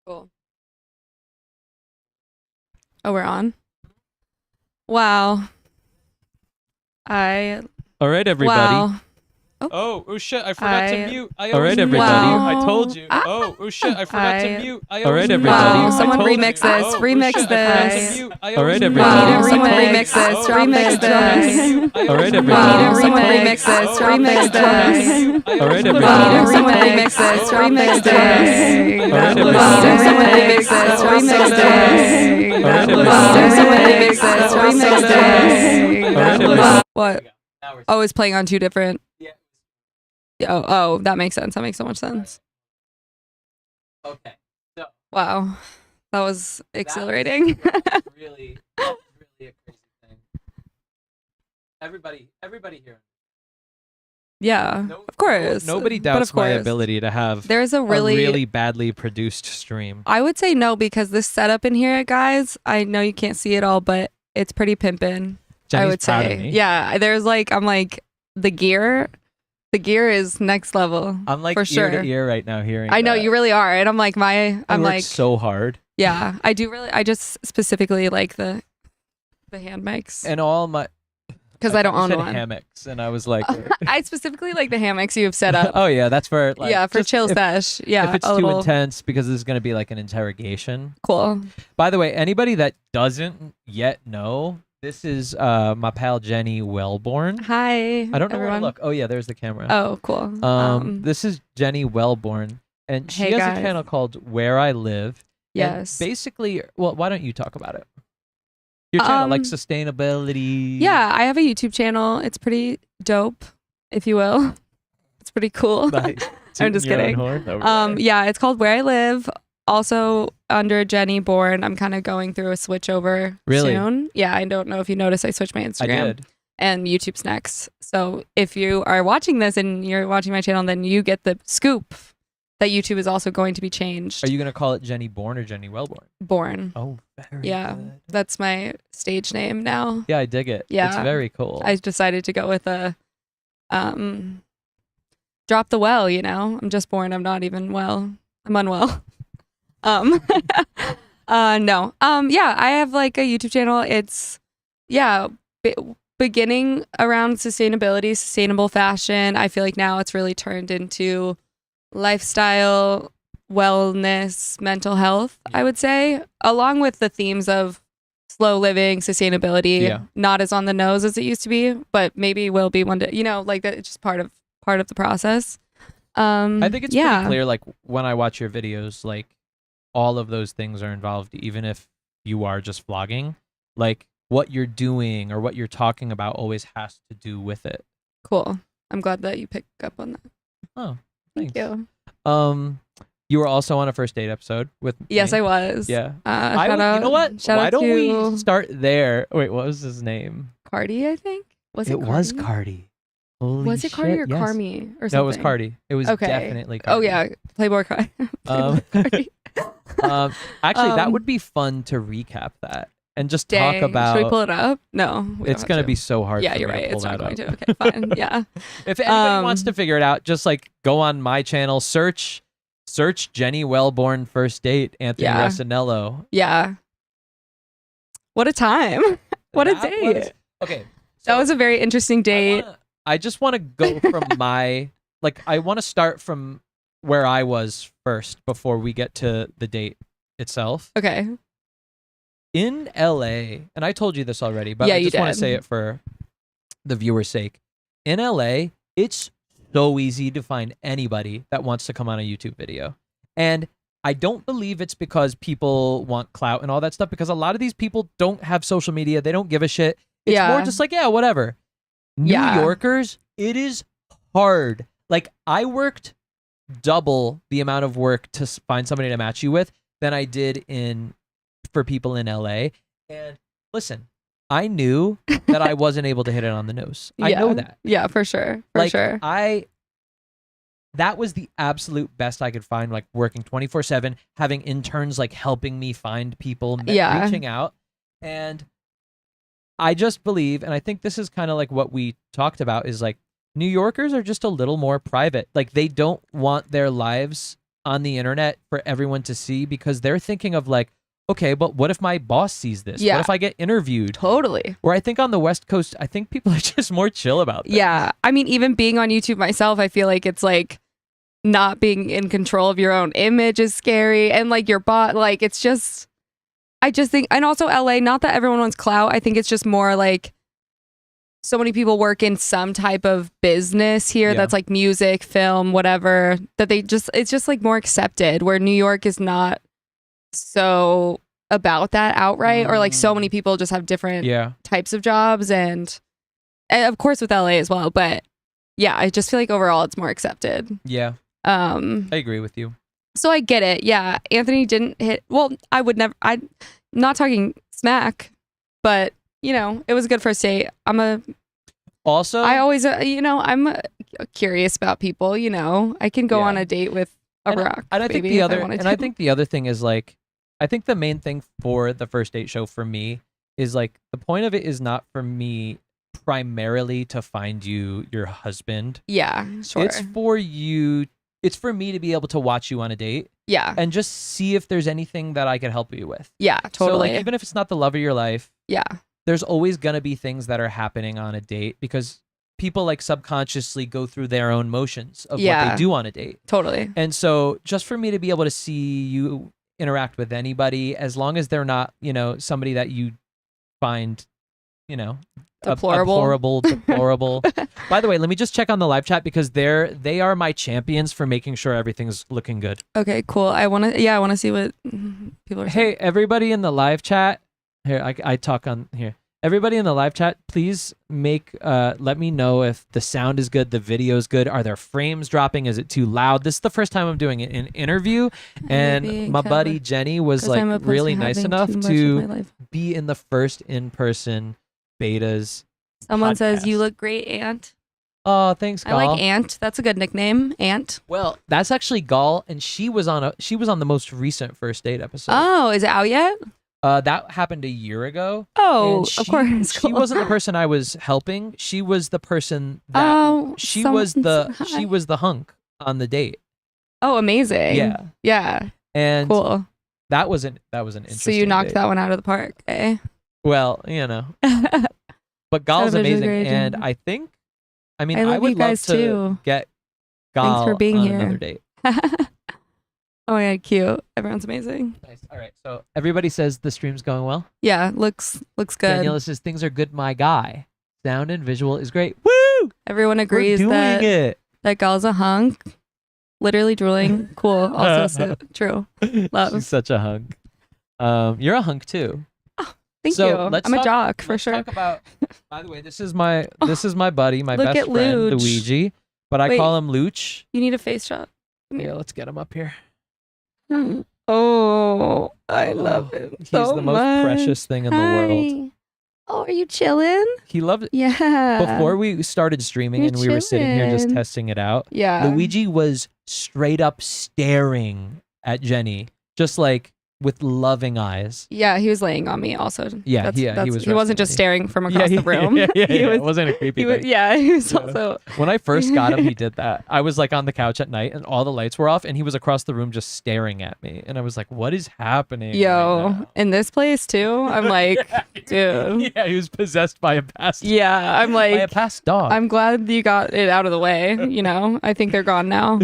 Cool. Oh, we're on. Wow. I All right, everybody. wow. Oh shit, I forgot to mute. All right, everybody. I told you. Ah. Oh shit, I forgot to mute. All right, everybody. Wow, someone remix this. Remix this. All right, everybody. Wow, someone remix this. Remix this. All right, everybody. Wow, someone remix this. Remix this. All right, everybody. Wow, someone remix this. Remix this. All right, Wow, everybody. someone remix this. Remix this. All right, Wow, someone everybody. remix this. Remix this. All right, everybody. What? Oh, it's playing on two different. Oh, that makes sense. That makes so much sense. Okay. So Wow, that was exhilarating. that's really a crazy thing. Everybody here. Yeah, of course. Nobody But doubts of my course. ability to have There's a really, badly produced stream. I would say no, because this setup in here, guys, I know you can't see it all, but it's pretty pimpin'. I Jenny's would proud of say. me. Yeah, there's like, I'm like, the gear is next level. I'm like for ear sure. to ear right now hearing I know that. you really are. And I'm like, I I'm worked like, so hard. yeah, I do really, I just specifically like the hand mics And all my because I don't you own said one. hammocks, and I was like, I specifically like the hammocks you have set up. oh yeah, that's for like, yeah, for just chill if, stash. Yeah, if it's a too little intense because this is going to be like an interrogation. cool. By the way, anybody that doesn't yet know, this is my pal Jenny Welbourn. Hi. I don't know where everyone. to look. Oh yeah, there's the camera. Oh, cool. This is Jenny Welbourn, and she Hey, has guys. a channel called Where I Live. And Yes. basically, well, why don't you talk about it? Your channel, like Um, sustainability. Yeah, I have a YouTube channel. It's pretty dope, if you will. It's pretty cool. Like, I'm just tooting your own kidding. horn over there. Yeah, it's called Where I Live. Also under Jenny Born. I'm kind of going through a switchover Really? soon. Yeah, I don't know if you noticed I switched my I Instagram. did. And YouTube's next. So if you are watching this and you're watching my channel, then you get the scoop that YouTube is also going to be changed. Are you gonna call it Jenny Bourne or Jenny Welbourn? Born? Oh, very Yeah, good. that's my stage name now. Yeah, I dig it. It's Yeah. very cool. I decided to go with a drop the well, you know. I'm just born. I'm not even well. I'm unwell. No. Yeah, I have like a YouTube channel. It's beginning around sustainability, sustainable fashion. I feel like now it's really turned into lifestyle, wellness, mental health, I would say, along with the themes of slow living, sustainability, Yeah. not as on the nose as it used to be, but maybe will be one day, you know, like that. It's just part of the process. I think it's yeah. pretty clear, like when I watch your videos, like all of those things are involved, even if you are just vlogging. Like what you're doing or what you're talking about always has to do with it. Cool. I'm glad that you picked up on that. Oh, Thank thanks. you. You were also on a first date episode with Yes, me. I was. Yeah. Shout out, you know what? Shout Why out don't to we start there? Wait, what was his name? Cardi, I think. Was it was Cardi? Cardi. Holy Was it Cardi shit, or yes. Carmi or something? No, it was Cardi. It was Okay. definitely Cardi. Oh yeah, Playboy Cardi. Um, Cardi. Actually, that Um, would be fun to recap that and just Dang. talk about. Should we pull it up? No. we It's don't gonna have be to. so hard. Yeah, for you're me to right. pull It's not that going up. to. Okay, fine. Yeah. If anybody wants Um, to figure it out, just like go on my channel, search Jenny Welbourn first date, Anthony Yeah. Recenello. Yeah. What a time. What a That date. was- okay. That was a very interesting date. I just want to go from my I want to start from where I was first before we get to the date itself. Okay. In LA, and I told you this already, but Yeah, I you just want to did. say it for the viewer's sake. In LA, it's so easy to find anybody that wants to come on a YouTube video. And I don't believe it's because people want clout and all that stuff, because a lot of these people don't have social media. They don't give a shit. It's Yeah. more just like, yeah, whatever. New Yeah. Yorkers, it is hard. Like, I worked double the amount of work to find somebody to match you with than I did for people in LA. And listen, I knew that I wasn't able to hit it on the nose. I Yeah. know that. Yeah, for sure. For Like, sure. that was the absolute best I could find, like working 24/7, having interns like helping me find people, Yeah. reaching out. And I just believe, and I think this is kind of like what we talked about, is like New Yorkers are just a little more private. Like they don't want their lives on the internet for everyone to see because they're thinking of like, okay, but what if my boss sees this? Yeah. What if I get interviewed? Totally. Where I think on the West Coast, I think people are just more chill about this. Yeah. I mean, even being on YouTube myself, I feel like it's like not being in control of your own image is scary. And like your bot, like it's just, I just think, and also LA, not that everyone wants clout. I think it's just more like so many people work in some type of business here Yeah. that's like music, film, whatever, that it's just like more accepted, where New York is not so about that outright, or like so many people just have different types of jobs, and of course with LA as well. But yeah, I just feel like overall it's more accepted. Yeah. I agree with you. So I get it. Yeah. Anthony didn't hit, well, I'm not talking smack, but you know, it was a good first date. I always, I'm curious about people, you know, I can go on a date with a rock. And I think I think the other thing is like, I think the main thing for the first date show for me is like, the point of it is not for me primarily to find you your husband. Yeah, sure. It's for me to be able to watch you on a date. Yeah. And just see if there's anything that I can help you with. Yeah, totally. So like, even if it's not the love of your life. Yeah. There's always going to be things that are happening on a date because people like subconsciously go through their own motions of what they do on a date. Totally. And so just for me to be able to see you interact with anybody, as long as they're not, you know, somebody that you find, you know, deplorable. By the way, let me just check on the live chat because they are my champions for making sure everything's looking good. Okay, cool. I want to see what people are saying. Hey, everybody in the live chat. Here, I talk on here. Everybody in the live chat, please let me know if the sound is good, the video is good. Are there frames dropping? Is it too loud? This is the first time I'm doing it in an interview, and my buddy Jenny was like really nice enough to be in the first in-person betas. Someone podcast. says you look great, Ant. Oh, thanks, Gal. I like Ant. That's a good nickname, Ant. Well, that's actually Gal, and she was on the most recent first date episode. Oh, is it out yet? That happened a year ago. Oh, of course. She wasn't the person I was helping. She was the person that she was the hunk on the date. Oh, amazing. Yeah. Yeah. And cool. That was an interesting So you knocked date. that one out of the park, eh? Well, you know. But Gal's amazing, and I would love to get Gal for being on here. another date. Oh my God, cute. Everyone's amazing. Nice. All right. So everybody says the stream's going well. Yeah, looks good. Daniela says things are good, my guy. Sound and visual is great. Woo! Everyone agrees that Gal's a hunk. Literally drooling. Cool. Also true. Love. She's such a hunk. You're a hunk too. Oh, thank you. I'm a jock for sure. Talk about. By the way, this is my buddy, my Look best at friend, Luch. Luigi, but I call him Luch. You need a face shot. Yeah, let's get him up here. Oh, I love him. He's so the most much. precious thing in the world. Oh, are you chilling? He loved it. Yeah. Before we started streaming You're and we were sitting here just chilling. testing it out, Yeah. Luigi was straight up staring at Jenny, just like with loving eyes. Yeah, he was laying on me also. Yeah, he wasn't just staring from across the room. Yeah, it wasn't a creepy thing. He was also. When I first got him, he did that. I was like on the couch at night and all the lights were off and he was across the room just staring at me. And I was like, what is happening? Yo, right now? in this place too? I'm like, dude. Yeah, he was possessed by a past. Yeah, I'm like. By a past dog. I'm glad you got it out of the way. You know, I think they're gone now.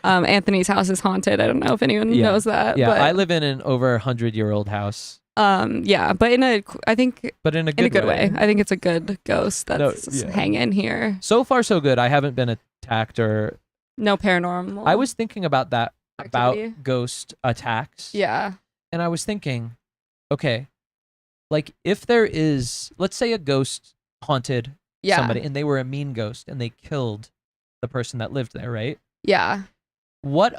Anthony's house is haunted. I don't know if anyone knows that. Yeah, but, I live in an over 100-year-old house. Yeah, but in a good way. way. I think it's a good ghost that's hanging here. So far, so good. I haven't been attacked or no paranormal. I was thinking about that activity. About ghost attacks. Yeah, and I was thinking, okay, like if there is, let's say, a ghost haunted somebody, and they were a mean ghost, and they killed the person that lived there, right? Yeah. What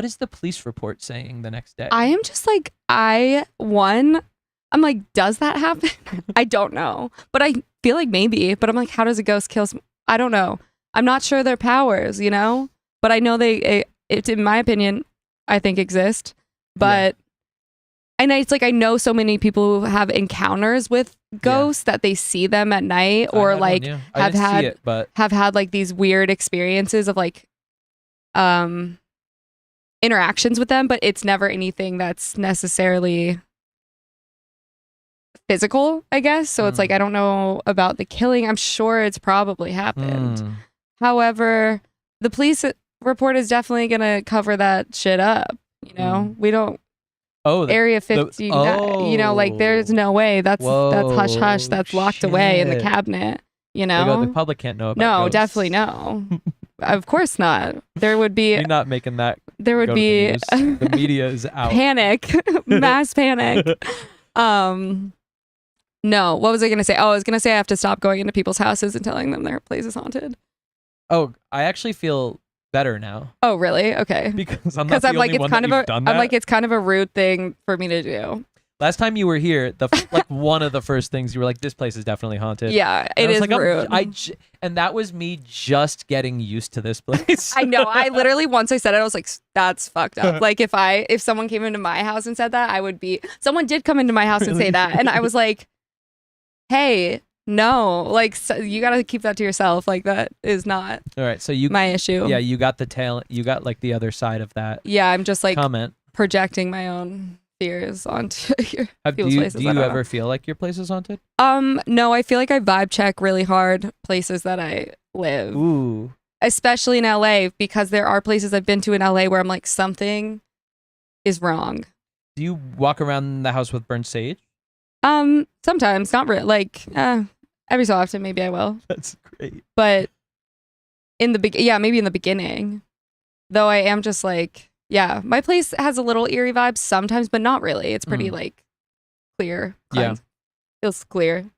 is the police report saying the next day? I am just like, I'm like, does that happen? I don't know. But I feel like maybe. But I'm like, how does a ghost kill I don't know. I'm not sure their powers, you know? But I know it in my opinion, I think exist. But, and it's like, I know so many people who have encounters with ghosts that they see them at night or like have had like these weird experiences of like, interactions with them, but it's never anything that's necessarily physical, I guess. So it's like, I don't know about the killing. I'm sure it's probably happened. However, the police report is definitely going to cover that shit up. You know, we don't. Area 50, you know, like there's no way. That's hush hush. That's locked away in the cabinet. You know, the public can't know about. No, ghosts. definitely no. Of course not. There would be. You're not making that. There would be. The media is out. Panic, mass panic. No, what was I gonna say? Oh, I was gonna say I have to stop going into people's houses and telling them their place is haunted. Oh, I actually feel better now. Oh, really? Okay. Because I'm not the only one that you've done that. I'm like, it's kind of a rude thing for me to do. Last time you were here, like one of the first things you were like, this place is definitely haunted. Yeah, it is rude. And that was me just getting used to this place. I know. I literally, once I said it, I was like, that's fucked up. Like if someone came into my house and said that, I would be, someone did come into my house and say that. And I was like, hey, no, like you got to keep that to yourself. Like that is not all right. So my issue. Yeah, you got you got like the other side of that. Yeah, I'm just like comment projecting my own fears onto your people's places. Do you ever feel like your place is haunted? No, I feel like I vibe check really hard places that I live. Ooh. Especially in LA, because there are places I've been to in LA where I'm like, something is wrong. Do you walk around the house with burnt sage? Sometimes, not really. Like, every so often, maybe I will. That's great. But in the maybe in the beginning, though, I am just like, yeah, my place has a little eerie vibes sometimes, but not really. It's pretty like clear. Yeah, feels clear.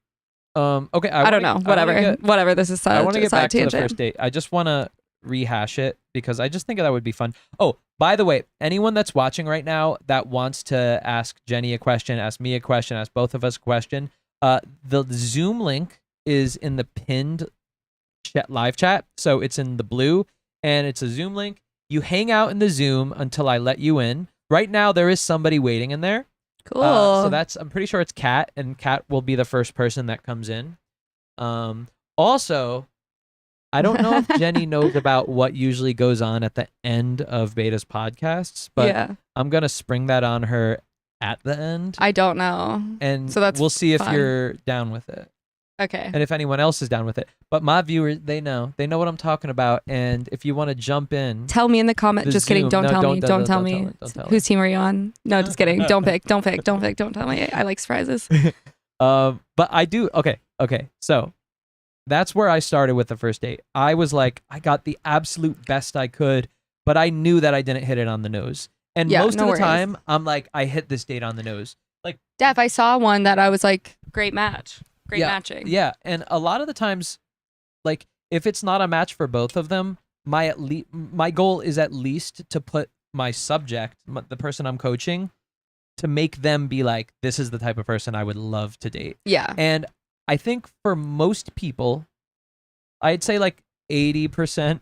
Okay. I don't know. Whatever. This is. I want to get back tangent. to the first date. I just want to rehash it because I just think that would be fun. Oh, by the way, anyone that's watching right now that wants to ask Jenny a question, ask me a question, ask both of us a question, the Zoom link is in the pinned live chat. So it's in the blue and it's a Zoom link. You hang out in the Zoom until I let you in. Right now, there is somebody waiting in there. Cool. I'm pretty sure it's Kat, and Kat will be the first person that comes in. Also, I don't know if Jenny knows about what usually goes on at the end of Beta's podcasts, but I'm going to spring that on her at the end. I don't know. And so we'll see if you're down with it. Okay. And if anyone else is down with it. But my viewers, they know what I'm talking about. And if you want to jump in. Tell me in the comment. Just kidding. Don't tell me. Don't tell me. Whose team are you on? No, just kidding. Don't pick. Don't tell me. I like surprises. But I do. Okay. So that's where I started with the first date. I was like, I got the absolute best I could, but I knew that I didn't hit it on the nose. And most of the time, I'm like, I hit this date on the nose. Like, Def, I saw one that I was like, great match. Great matching. Yeah, and a lot of the times, like if it's not a match for both of them, my goal is at least to put my subject, the person I'm coaching, to make them be like, this is the type of person I would love to date. Yeah. And I think for most people, I'd say like 80%,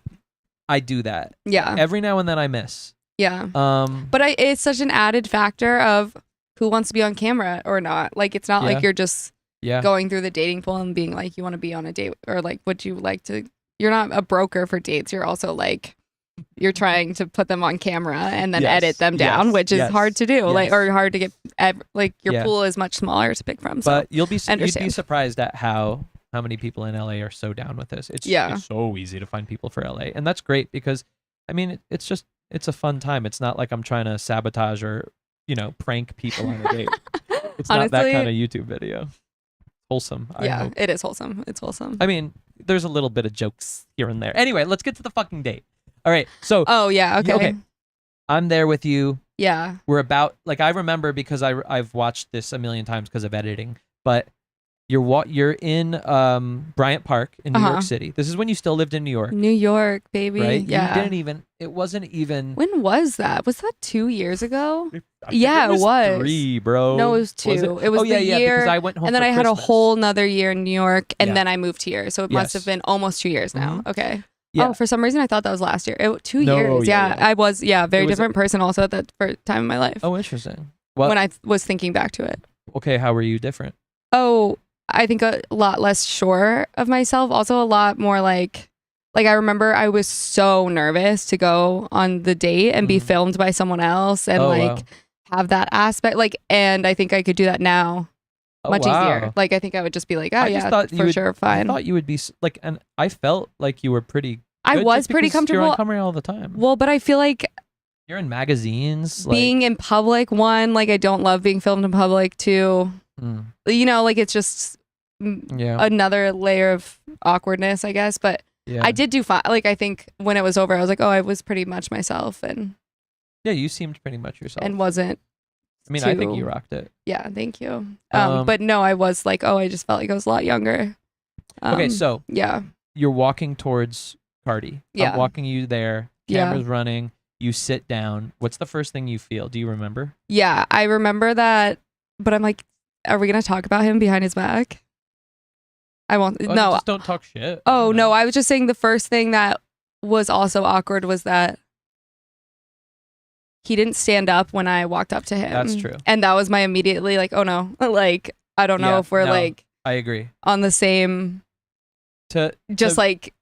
I do that. Yeah. Every now and then I miss. Yeah. But it's such an added factor of who wants to be on camera or not. Like it's not like you're just going through the dating pool and being like, you want to be on a date or like, would you like to, you're not a broker for dates. You're also like, you're trying to put them on camera and then edit them down, which is hard to do, like, or hard to get, like your pool is much smaller to pick from. So but you'd be surprised at how many people in LA are so down with this. It's so easy to find people for LA. And that's great because I mean, it's a fun time. It's not like I'm trying to sabotage or, prank people on a date. It's honestly, not that kind of YouTube video. Wholesome. I hope. It is wholesome. It's wholesome. I mean, there's a little bit of jokes here and there. Anyway, let's get to the fucking date. All right. So. Oh yeah. Okay. I'm there with you. Yeah. We're about I remember because I've watched this a million times because of editing. But you're in Bryant Park in New York City. This is when you still lived in New York. New York, baby. Right? Yeah. It wasn't even. When was that? Was that 2 years ago? It was 3, bro. No, it was 2. It was the year. Because I went home and then for I had Christmas. a whole nother year in New York, and then I moved here. So it must have been almost 2 years now. Mm-hmm. Okay. Yeah. Oh, for some reason I thought that was last year. 2 No, years. yeah. I was very different person also at that first time in my life. Oh, interesting. When I was thinking back to it. Okay, how were you different? Oh, I think a lot less sure of myself. Also a lot more like Like, I remember I was so nervous to go on the date and be filmed by someone else and wow. have that aspect. Like, and I think I could do that now much easier. Wow. Like, I think I would just be like, oh I just yeah, thought you for would- sure, I fine. thought you would be like, and I felt like you were pretty. I good was just pretty because You're comfortable. on camera all the time. Well, but I feel like You're in magazines. being in public, one, like I don't love being filmed in public. Two, you know, like it's just yeah, another layer of awkwardness, I guess. But yeah. I did do fine. Like, I think when it was over, I was like, oh, I was pretty much myself and Yeah, you seemed pretty much yourself. and wasn't. I mean, I think too- you rocked it. Yeah, thank you. Um, But no, I was like, oh, I just felt like I was a lot younger. Okay, so yeah, you're walking towards Cardi. Yeah. I'm walking you there. Yeah. Camera's running. You sit down. What's the first thing you feel? Do you remember? yeah, I remember that. But I'm like, are we gonna talk about him behind his back? I won't. Oh, No. just don't talk shit. Oh no, I was just saying the first thing that was also awkward was that he didn't stand up when I walked up to him. That's true. And that was my immediately like, oh no, like I don't know Yeah, if we're no. like I agree. on the same just to- like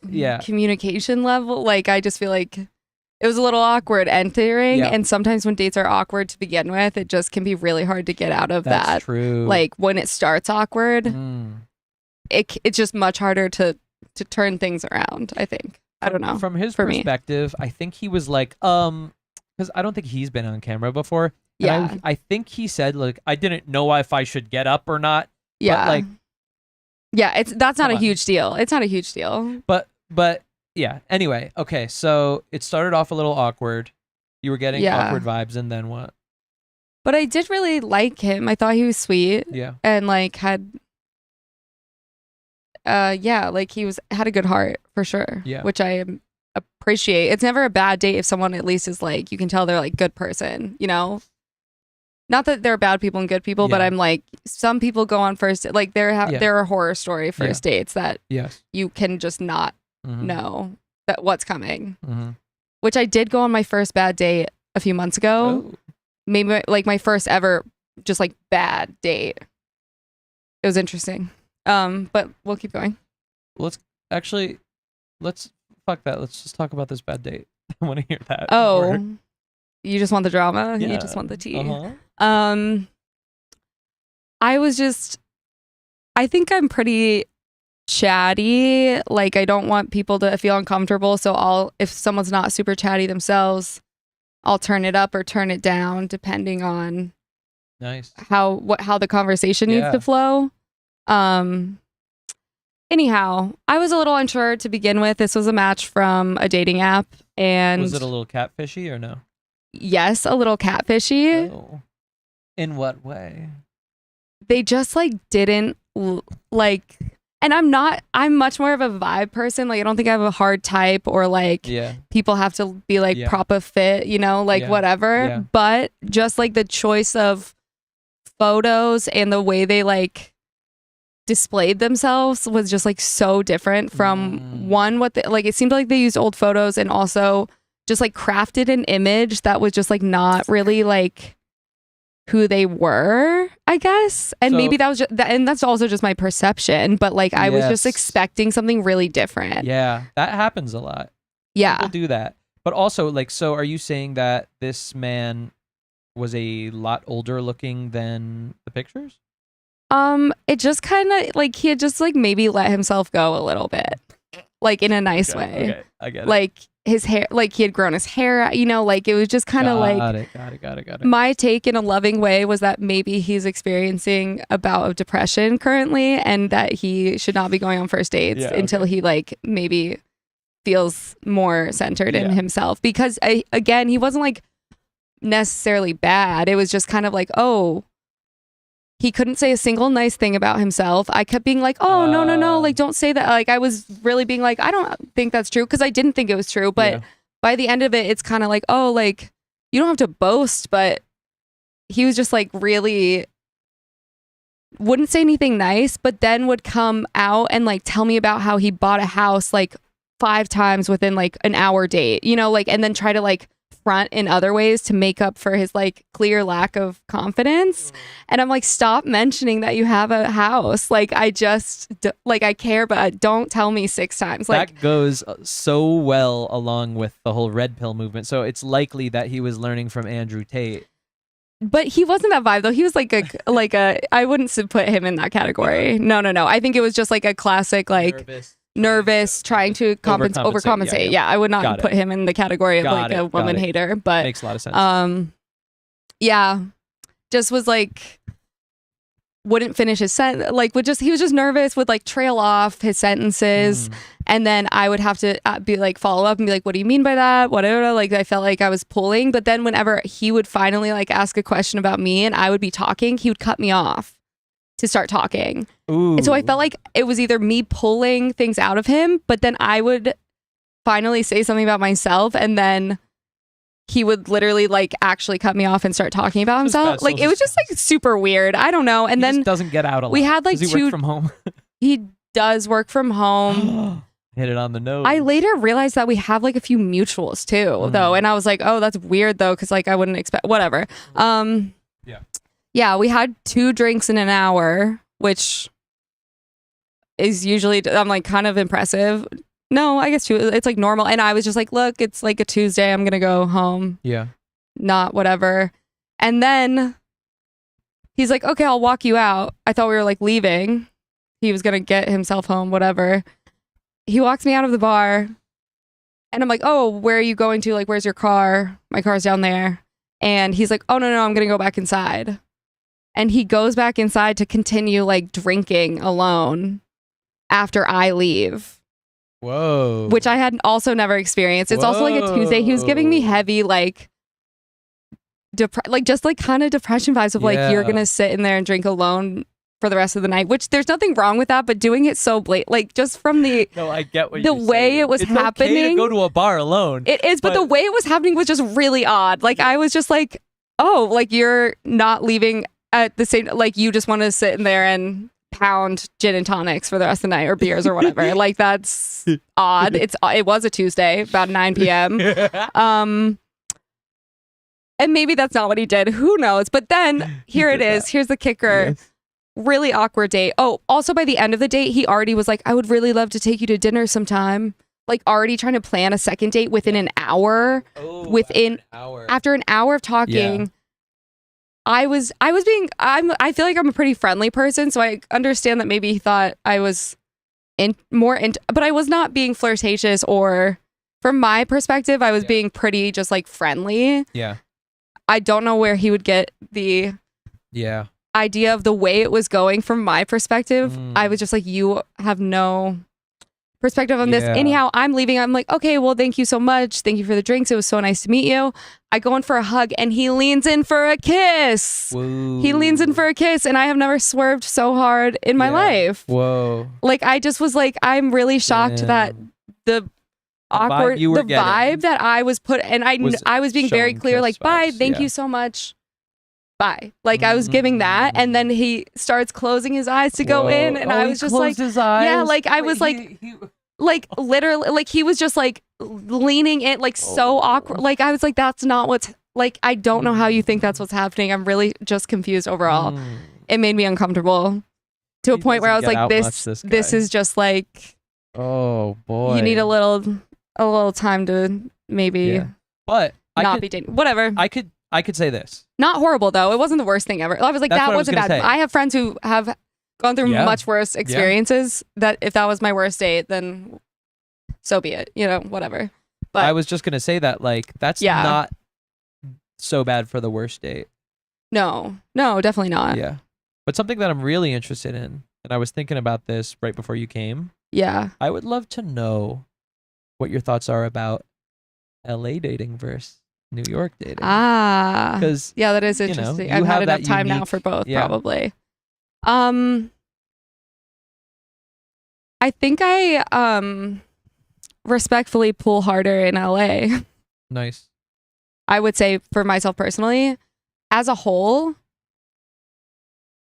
Yeah. communication level. Like I just feel like it was a little awkward entering, Yeah. and sometimes when dates are awkward to begin with, it just can be really hard to get out of That's that. true. Like when it starts awkward, Mm. it's just much harder to turn things around, I think. I don't know. From his for me. perspective, I think he was like, because I don't think he's been on camera before. And Yeah. I think he said, like, I didn't know if I should get up or not. Yeah. like- yeah, that's not Come a on. huge deal. It's not a huge deal. But yeah. Anyway, okay. So it started off a little awkward. You were getting Yeah. awkward vibes, and then what? But I did really like him. I thought he was sweet Yeah. and like had like he had a good heart for sure. Yeah. Which I appreciate. It's never a bad date if someone at least is like, you can tell they're like good person, you know? Not that there are bad people and good people, but Yeah. I'm like, some people go on first, like there Yeah. are horror story first dates that Yes. you can just not Mhm. know that what's coming. Mhm. Which I did go on my first bad date a few months ago. Oh. Maybe like my first ever just like bad date. It was interesting. But we'll keep going. Let's fuck that. Let's just talk about this bad date. I want to hear that. Oh, word. you just want the drama? Yeah. You just want the tea. Uh-huh. I think I'm pretty chatty. Like I don't want people to feel uncomfortable. So if someone's not super chatty themselves, I'll turn it up or turn it down depending on Nice. how the conversation needs Yeah. to flow. Anyhow, I was a little unsure to begin with. This was a match from a dating app, and Was it a little catfishy or no? yes, a little catfishy. Oh. In what way? They just like didn't like, and I'm much more of a vibe person. Like I don't think I have a hard type or like Yeah. people have to be like Yeah. proper fit, you know, like Yeah. whatever. Yeah. But just like the choice of photos and the way they like displayed themselves was just like so different from like it seemed like they used old photos and also just like crafted an image that was just like not really like who they were, I guess. And So- maybe that was just and that's also just my perception, but like I was just Yes. expecting something really different. Yeah, that happens a lot. Yeah. People do that. But also, like, so are you saying that this man was a lot older looking than the pictures? It just kind of like he had just like maybe let himself go a little bit, like in a nice way. Okay, I get it. Like his hair, like he had grown his hair out, you know, like it was just kind of like Got it. my take in a loving way was that maybe he's experiencing a bout of depression currently and that he should not be going on first dates Yeah, until he like maybe feels more centered in Yeah. himself, because again, he wasn't like necessarily bad. It was just kind of like, oh, he couldn't say a single nice thing about himself. I kept being like, oh, no, like, don't say that. Like, I was really being like, I don't think that's true, because I didn't think it was true. But Yeah. by the end of it, it's kind of like, oh, like, you don't have to boast. But he was just like really wouldn't say anything nice, but then would come out and like tell me about how he bought a house like 5 times within like an hour date, you know, like, and then try to like front in other ways to make up for his like clear lack of confidence. And I'm like, stop mentioning that you have a house. Like, I care, but don't tell me 6 times. Like, that goes so well along with the whole red pill movement. So it's likely that he was learning from Andrew Tate. but he wasn't that vibe though. He was like a I wouldn't put him in that category. No. I think it was just like a classic like nervous trying to overcompensate. Yeah, I would not put him in the category of like a woman hater, but makes a lot of sense. Yeah, just was like wouldn't finish his sentence, like he was just nervous, would like trail off his sentences, and then I would have to be like follow up and be like, what do you mean by that, whatever. Like I felt like I was pulling, but then whenever he would finally like ask a question about me and I would be talking, he would cut me off to start talking. Ooh. And so I felt like it was either me pulling things out of him, but then I would finally say something about myself, and then he would literally like actually cut me off and start talking about himself. Like it was just like super weird. I don't know. And he then just doesn't get out a lot. We had like Does he work from home? He does work from home. Hit it on the nose. I later realized that we have like a few mutuals too, though, and I was like, oh, that's weird though, because like I wouldn't expect whatever. Yeah, we had 2 drinks in an hour, which is usually, I'm like kind of impressive. No, I guess 2. It's like normal. And I was just like, look, it's like a Tuesday. I'm going to go home. Yeah. Not whatever. And then he's like, okay, I'll walk you out. I thought we were like leaving. He was going to get himself home, whatever. He walks me out of the bar. And I'm like, oh, where are you going to? Like, where's your car? My car's down there. And he's like, oh, no, I'm going to go back inside. And he goes back inside to continue like drinking alone after I leave. Whoa. Which I had also never experienced. It's also like a Tuesday. He was giving me heavy like just like kind of depression vibes of like, you're going to sit in there and drink alone for the rest of the night, which there's nothing wrong with that, but doing it so blatant, like just from the no, I get what the way saying. It was it's happening. Okay to go to a bar alone. It is, but the way it was happening was just really odd. Like I was just like, oh, like you're not leaving at the same, like you just want to sit in there and pound gin and tonics for the rest of the night or beers or whatever. Like that's odd. It was a Tuesday about 9 p.m. And maybe that's not what he did. Who knows? But then here it is. Here's the kicker. Yes. Really awkward date. Oh, also by the end of the date, he already was like, I would really love to take you to dinner sometime. Like already trying to plan a second date within an hour. After an hour of talking. Yeah. I feel like I'm a pretty friendly person, so I understand that maybe he thought I was but I was not being flirtatious, or from my perspective, I was being pretty just like friendly. Yeah. I don't know where he would get the idea of the way it was going from my perspective. I was just like, you have no perspective on this. Anyhow, I'm leaving. I'm like, okay, well, thank you so much. Thank you for the drinks. It was so nice to meet you. I go in for a hug and he leans in for a kiss. Whoa. He leans in for a kiss, and I have never swerved so hard in my life. Whoa. Like I just was like, I'm really shocked that the vibe that I was put, and I was being very clear, like, bye, thank you so much. Bye. Like I was giving that, and then he starts closing his eyes to go in, and I was just like, his eyes? Yeah, like I was like literally, like he was just like leaning in, like so awkward. Like I was like, that's not what's, like I don't know how you think that's what's happening. I'm really just confused overall. It made me uncomfortable to a point where I was like, this is just like, oh boy, you need a little time to maybe but not be dating. Whatever. I could say this. Not horrible though. It wasn't the worst thing ever. I was like, that wasn't bad. I have friends who have gone through much worse experiences. That if that was my worst date, then so be it. You know, whatever. But I was just gonna say that, like, that's not so bad for the worst date. No, definitely not. Yeah. But something that I'm really interested in, and I was thinking about this right before you came. Yeah. I would love to know what your thoughts are about LA dating versus New York dating. Because that is interesting. I've had enough time now for both, probably. I think I respectfully pull harder in LA. Nice. I would say for myself personally, as a whole,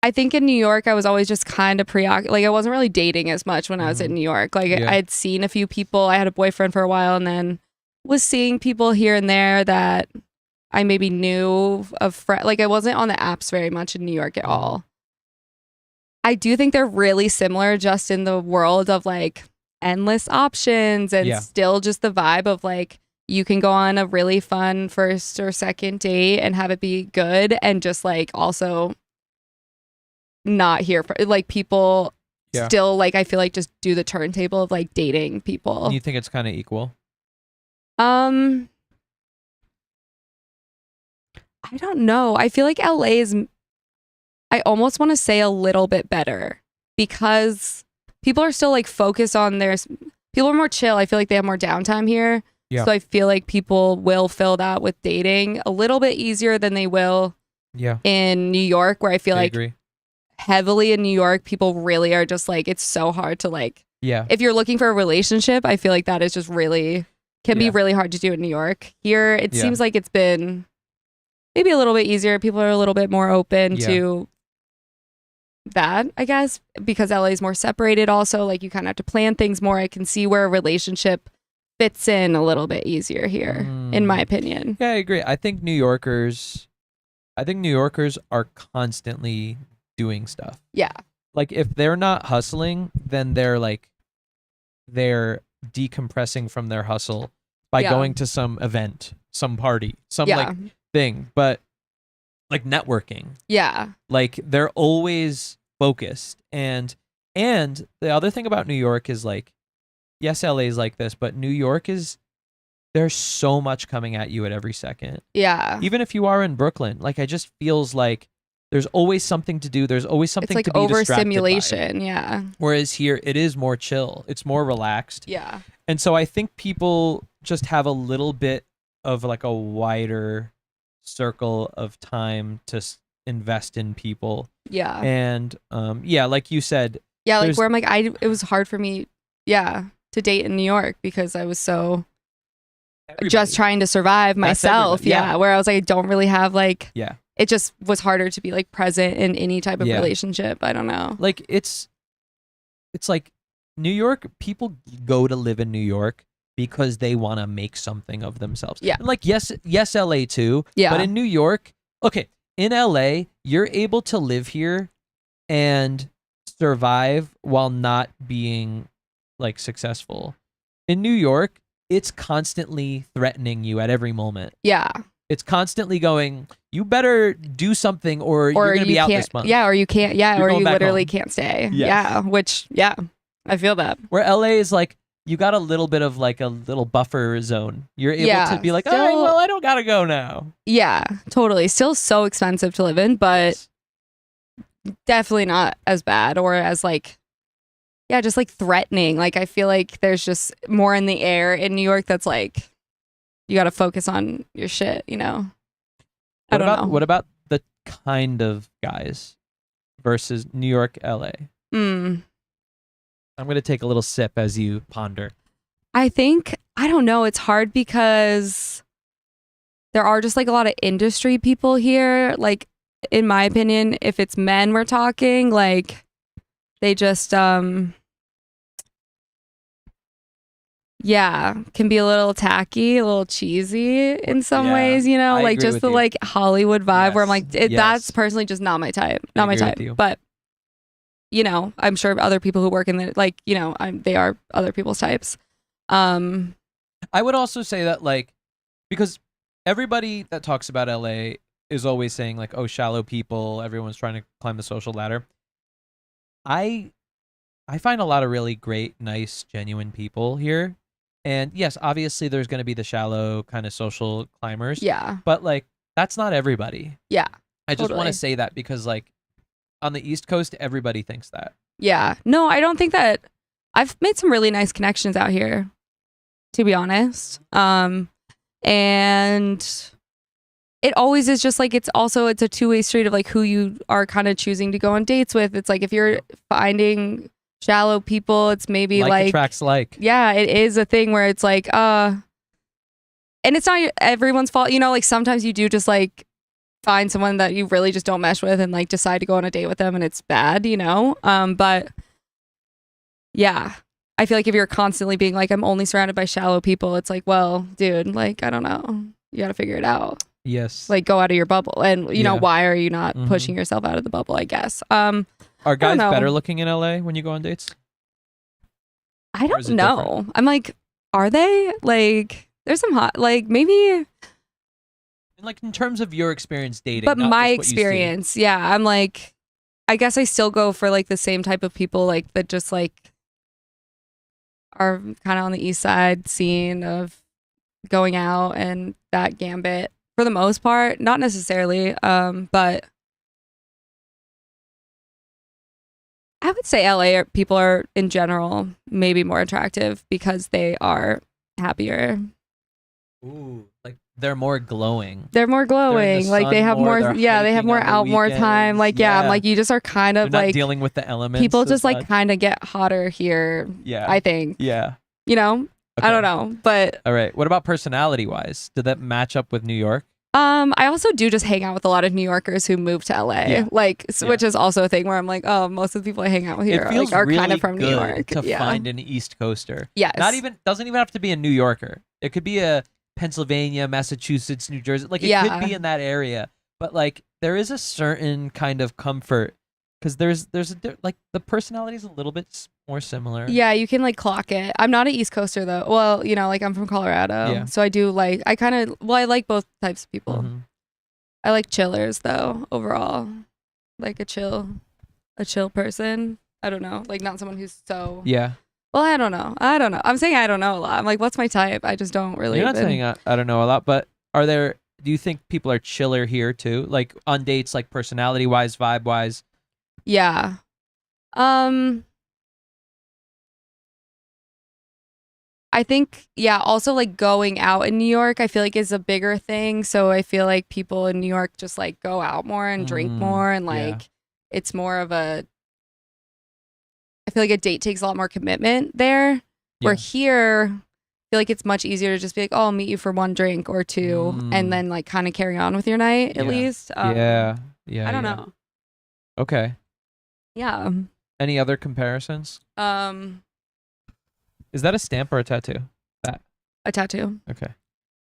I think in New York I was always just kind of preoccupied. Like I wasn't really dating as much when I was in New York. Like I'd seen a few people. I had a boyfriend for a while, and then was seeing people here and there that I maybe knew of. Like I wasn't on the apps very much in New York at all. I do think they're really similar just in the world of like endless options and still just the vibe of like you can go on a really fun first or second date and have it be good and just like also not here for like people still like I feel like just do the turntable of like dating people. You think it's kind of equal? I don't know. I feel like LA is I almost want to say a little bit better because people are still like focused on people are more chill. I feel like they have more downtime here. Yeah. So I feel like people will fill that with dating a little bit easier than they will in New York, where I feel like heavily in New York, people really are just like, it's so hard to like, if you're looking for a relationship, I feel like that is just really, can be really hard to do in New York. Here, it seems like it's been maybe a little bit easier. People are a little bit more open to that, I guess, because LA is more separated also. Like you kind of have to plan things more. I can see where a relationship fits in a little bit easier here, in my opinion. Yeah, I agree. I think New Yorkers are constantly doing stuff. Yeah. Like if they're not hustling, then they're decompressing from their hustle by going to some event, some party, some like thing, but like networking. Yeah. Like they're always focused. And the other thing about New York is like, yes, LA is like this, but New York there's so much coming at you at every second. Yeah. Even if you are in Brooklyn, like it just feels like there's always something to do. There's always something to be distracted by. It's like overstimulation, yeah. Whereas here, it is more chill. It's more relaxed. Yeah. And so I think people just have a little bit of like a wider circle of time to invest in people. Yeah. And like you said. Yeah, like where I'm like, it was hard for me, to date in New York because I was so just trying to survive myself. Yeah. Where I was like, I don't really have like, it just was harder to be like present in any type of relationship. I don't know. Like it's like New York, people go to live in New York because they want to make something of themselves. Yeah. And like, yes, LA too. Yeah. But in New York, okay, in LA, you're able to live here and survive while not being like successful. In New York, it's constantly threatening you at every moment. Yeah. It's constantly going, you better do something or you're going to be out this month. Yeah, or you can't. Yeah, or you literally can't stay. Yes. Yeah, which, I feel that. Where LA is like, you got a little bit of like a little buffer zone. You're able to be like, all right, well, I don't got to go now. Yeah, totally. Still so expensive to live in, but definitely not as bad or as like, just like threatening. Like I feel like there's just more in the air in New York that's like, you got to focus on your shit, you know? I don't know. What about the kind of guys versus New York, LA? I'm going to take a little sip as you ponder. I think, I don't know. It's hard because there are just like a lot of industry people here. Like, in my opinion, if it's men we're talking, like they just, can be a little tacky, a little cheesy in some ways, you know, like just the like Hollywood vibe where I'm like, that's personally just not my type, not my type. But, you know, I'm sure other people who work in the, like, you know, they are other people's types. I would also say that like, because everybody that talks about LA is always saying like, oh, shallow people, everyone's trying to climb the social ladder. I find a lot of really great, nice, genuine people here. And yes, obviously there's going to be the shallow kind of social climbers. Yeah. But like, that's not everybody. Yeah. I just want to say that because like on the East Coast, everybody thinks that. Yeah. No, I don't think that. I've made some really nice connections out here, to be honest. And it always is just like, it's a two-way street of like who you are kind of choosing to go on dates with. It's like, if you're finding shallow people, it's maybe like attracts like. Yeah, it is a thing where it's like, and it's not everyone's fault, you know, like sometimes you do just like find someone that you really just don't mesh with and like decide to go on a date with them and it's bad, you know? But yeah, I feel like if you're constantly being like, I'm only surrounded by shallow people, it's like, well, dude, like, I don't know. You got to figure it out. Yes. Like, go out of your bubble. And, you know, Yeah. why are you not Mhm. pushing yourself out of the bubble, I guess? Are guys know. better looking in LA when you go on dates? I Or is don't it know. different? I'm like, are they? Like, there's some hot, like, maybe, Like in terms of your experience dating, but not my just what you see. experience, yeah, I'm like, I guess I still go for like the same type of people, like, that just like are kind of on the east side scene of going out and that gambit for the most part. Not necessarily, but I would say people are in general maybe more attractive because they are happier. Ooh, like they're more glowing. They're more glowing. Like they sun have more, more, they're yeah, they have hiking more on the out more time. weekends. Like, yeah, I'm Yeah. like, you just are kind They're of not like, dealing with the elements. people as just like much. kind of get hotter here, Yeah. I think. Yeah. You know? I don't Okay. know. But All right. What about personality wise? Did that match up with New York? I also do just hang out with a lot of New Yorkers who move to LA. Yeah. Like, Yeah. which is also a thing where I'm like, oh, most of the people I hang out with here It feels like, are really kind of from New good York. to Yeah. find an East Coaster. Yes. Doesn't even have to be a New Yorker. It could be a Pennsylvania, Massachusetts, New Jersey. Like it Yeah. could be in that area. But like there is a certain kind of comfort because there's like the personality is a little bit more similar. Yeah, you can like clock it. I'm not an East Coaster though. Well, you know, like I'm from Colorado. Yeah. So I do like, I like both types of people. Mhm. I like chillers though, overall. Like a chill person. I don't know. Like not someone who's so, Yeah. well, I don't know. I'm saying I don't know a lot. I'm like, what's my type? I just don't really. You're not even- saying I don't know a lot, but do you think people are chiller here too? Like on dates, like personality wise, vibe wise? Yeah. I think, yeah, also like going out in New York, I feel like is a bigger thing. So I feel like people in New York just like go out more and drink more and yeah. like it's more of a, I feel like a date takes a lot more commitment there. Where Yeah. here, I feel like it's much easier to just be like, oh, I'll meet you for one drink or two and then like kind of carry on with your night at Yeah. least. Yeah. I don't know. Okay. Yeah. Any other comparisons? Is that a stamp or a tattoo? A tattoo. Okay.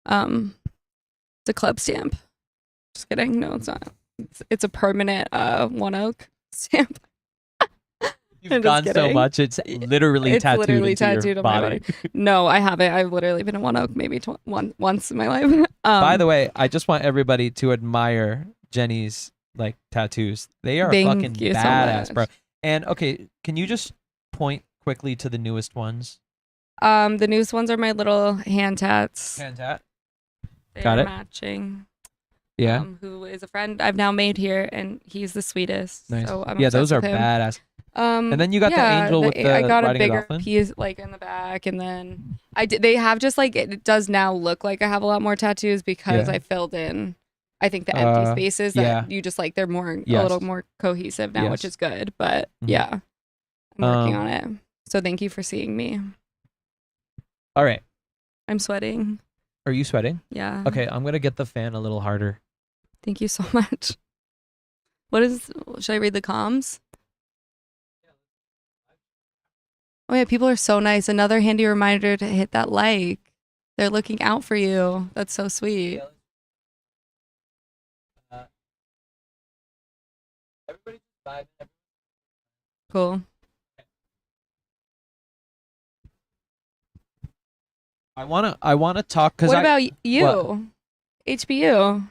It's a club stamp. Just kidding. No, it's not. It's a permanent one oak stamp. You've I'm just gone so kidding. much. It's literally It's tattooed literally into your tattooed on my body. No, I haven't. I've literally been in one oak maybe once in my life. By the way, I just want everybody to admire Jenny's like tattoos. They are Thank fucking you so badass, bro. much. And okay, can you just point quickly to the newest ones? The newest ones are my little hand tats. Hand tat. They're Got it. matching. Yeah. Who is a friend I've now made here, and he's the sweetest. Nice. So I'm Yeah, obsessed those are with him. badass. And then you got the angel with I the got a riding a bigger dolphin? piece like in the back, and then they have just like it does now look like I have a lot more tattoos because Yeah. I filled in. I think the empty spaces that yeah. you just like they're more a Yes. little more cohesive now, which Yes. is good. But Mhm. yeah, I'm working Um, on it. So thank you for seeing me. All right. I'm sweating. Are you sweating? Yeah. Okay, I'm gonna get the fan a little harder. Thank you so much. Should I read the comms? Oh yeah, people are so nice. Another handy reminder to hit that like. They're looking out for you. That's so sweet. Everybody's vibing. Cool. I wanna talk because What about you? what? HBU.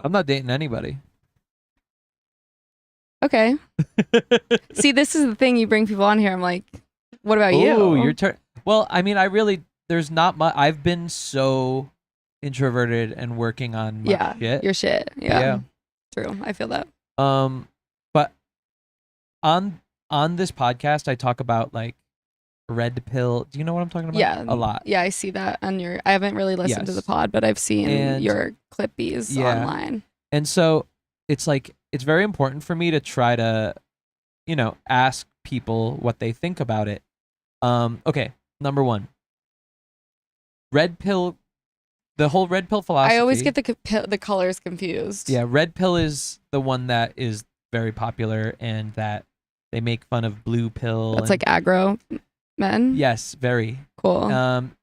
I'm not dating anybody. Okay. See, this is the thing. You bring people on here. I'm like, what about you? Oh, your turn. Well, I mean, there's not much. I've been so introverted and working on my shit. your shit. Yeah. True. I feel that. But on this podcast, I talk about like red pill. Do you know what I'm talking about? Yeah. A lot. Yeah, I see that on your. I haven't really listened to Yes. the pod, but I've seen And- your clippies Yeah. online. And so it's like it's very important for me to try to, ask people what they think about it. Okay, number one. Red pill, the whole red pill philosophy. I always get the colors confused. Yeah, red pill is the one that is very popular and that they make fun of blue pill. That's and- like aggro. men. Yes, very. Cool.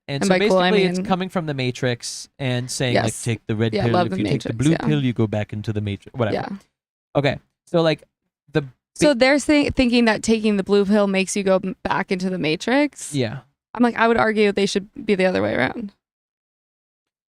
And so by cool, I basically it's mean- coming from the Matrix and saying like, Yes. take the red Yeah, pill. love If the you take the Matrix, blue yeah. pill, you go back into the Matrix. Whatever. Yeah. Okay. So like the So they're thinking that taking the blue pill makes you go back into the Matrix. yeah. I'm like, I would argue they should be the other way around.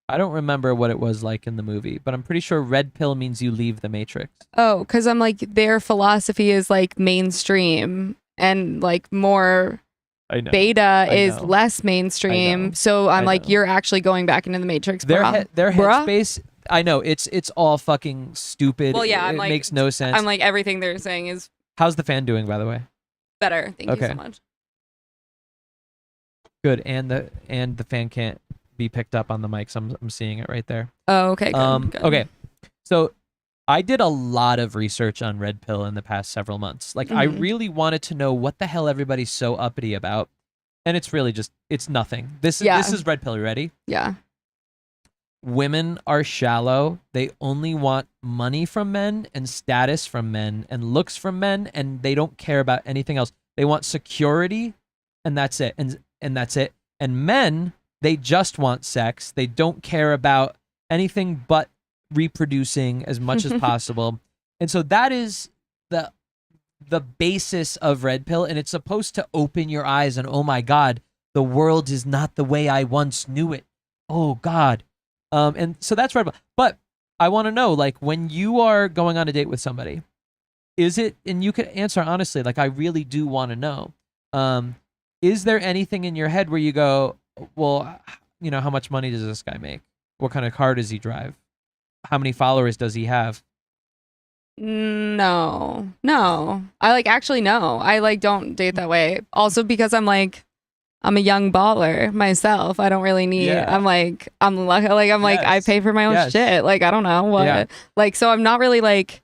I don't remember what it was like in the movie, but I'm pretty sure red pill means you leave the Matrix. Oh, because I'm like, their philosophy is like mainstream and like more I know. beta is know. less I mainstream. know. So I'm I like, know. you're actually going back into the Matrix. Their bruh. their Bruh. headspace. I know it's all fucking stupid. Well, yeah, I'm it like- makes no sense. I'm like, everything they're saying is How's the fan doing, by the way? better. Thank you Okay. so much. Good, and the fan can't be picked up on the mics. I'm seeing it right there. Oh, okay. Good, good. Okay, so I did a lot of research on red pill in the past several months. Like I Mhm. really wanted to know what the hell everybody's so uppity about, and it's really just it's nothing. This Yeah. is red pill. You ready? Yeah. Women are shallow. They only want money from men and status from men and looks from men, and they don't care about anything else. They want security, and that's it. And that's it. And men, they just want sex. They don't care about anything but reproducing as much as possible. And so that is the basis of red pill, and it's supposed to open your eyes and oh my God, the world is not the way I once knew it. Oh God. And so that's red pill. But I want to know, like, when you are going on a date with somebody, is it, and you could answer honestly, like I really do want to know, is there anything in your head where you go, well, you know, how much money does this guy make? What kind of car does he drive? How many followers does he have? No. I like actually no. I like don't date that way. Also because I'm like, I'm a young baller myself. I don't really need. Yeah. I'm like, I'm lucky. Like I'm like, I Yes. pay for my own Yes. shit. Like I don't know what. Yeah. Like so, I'm not really like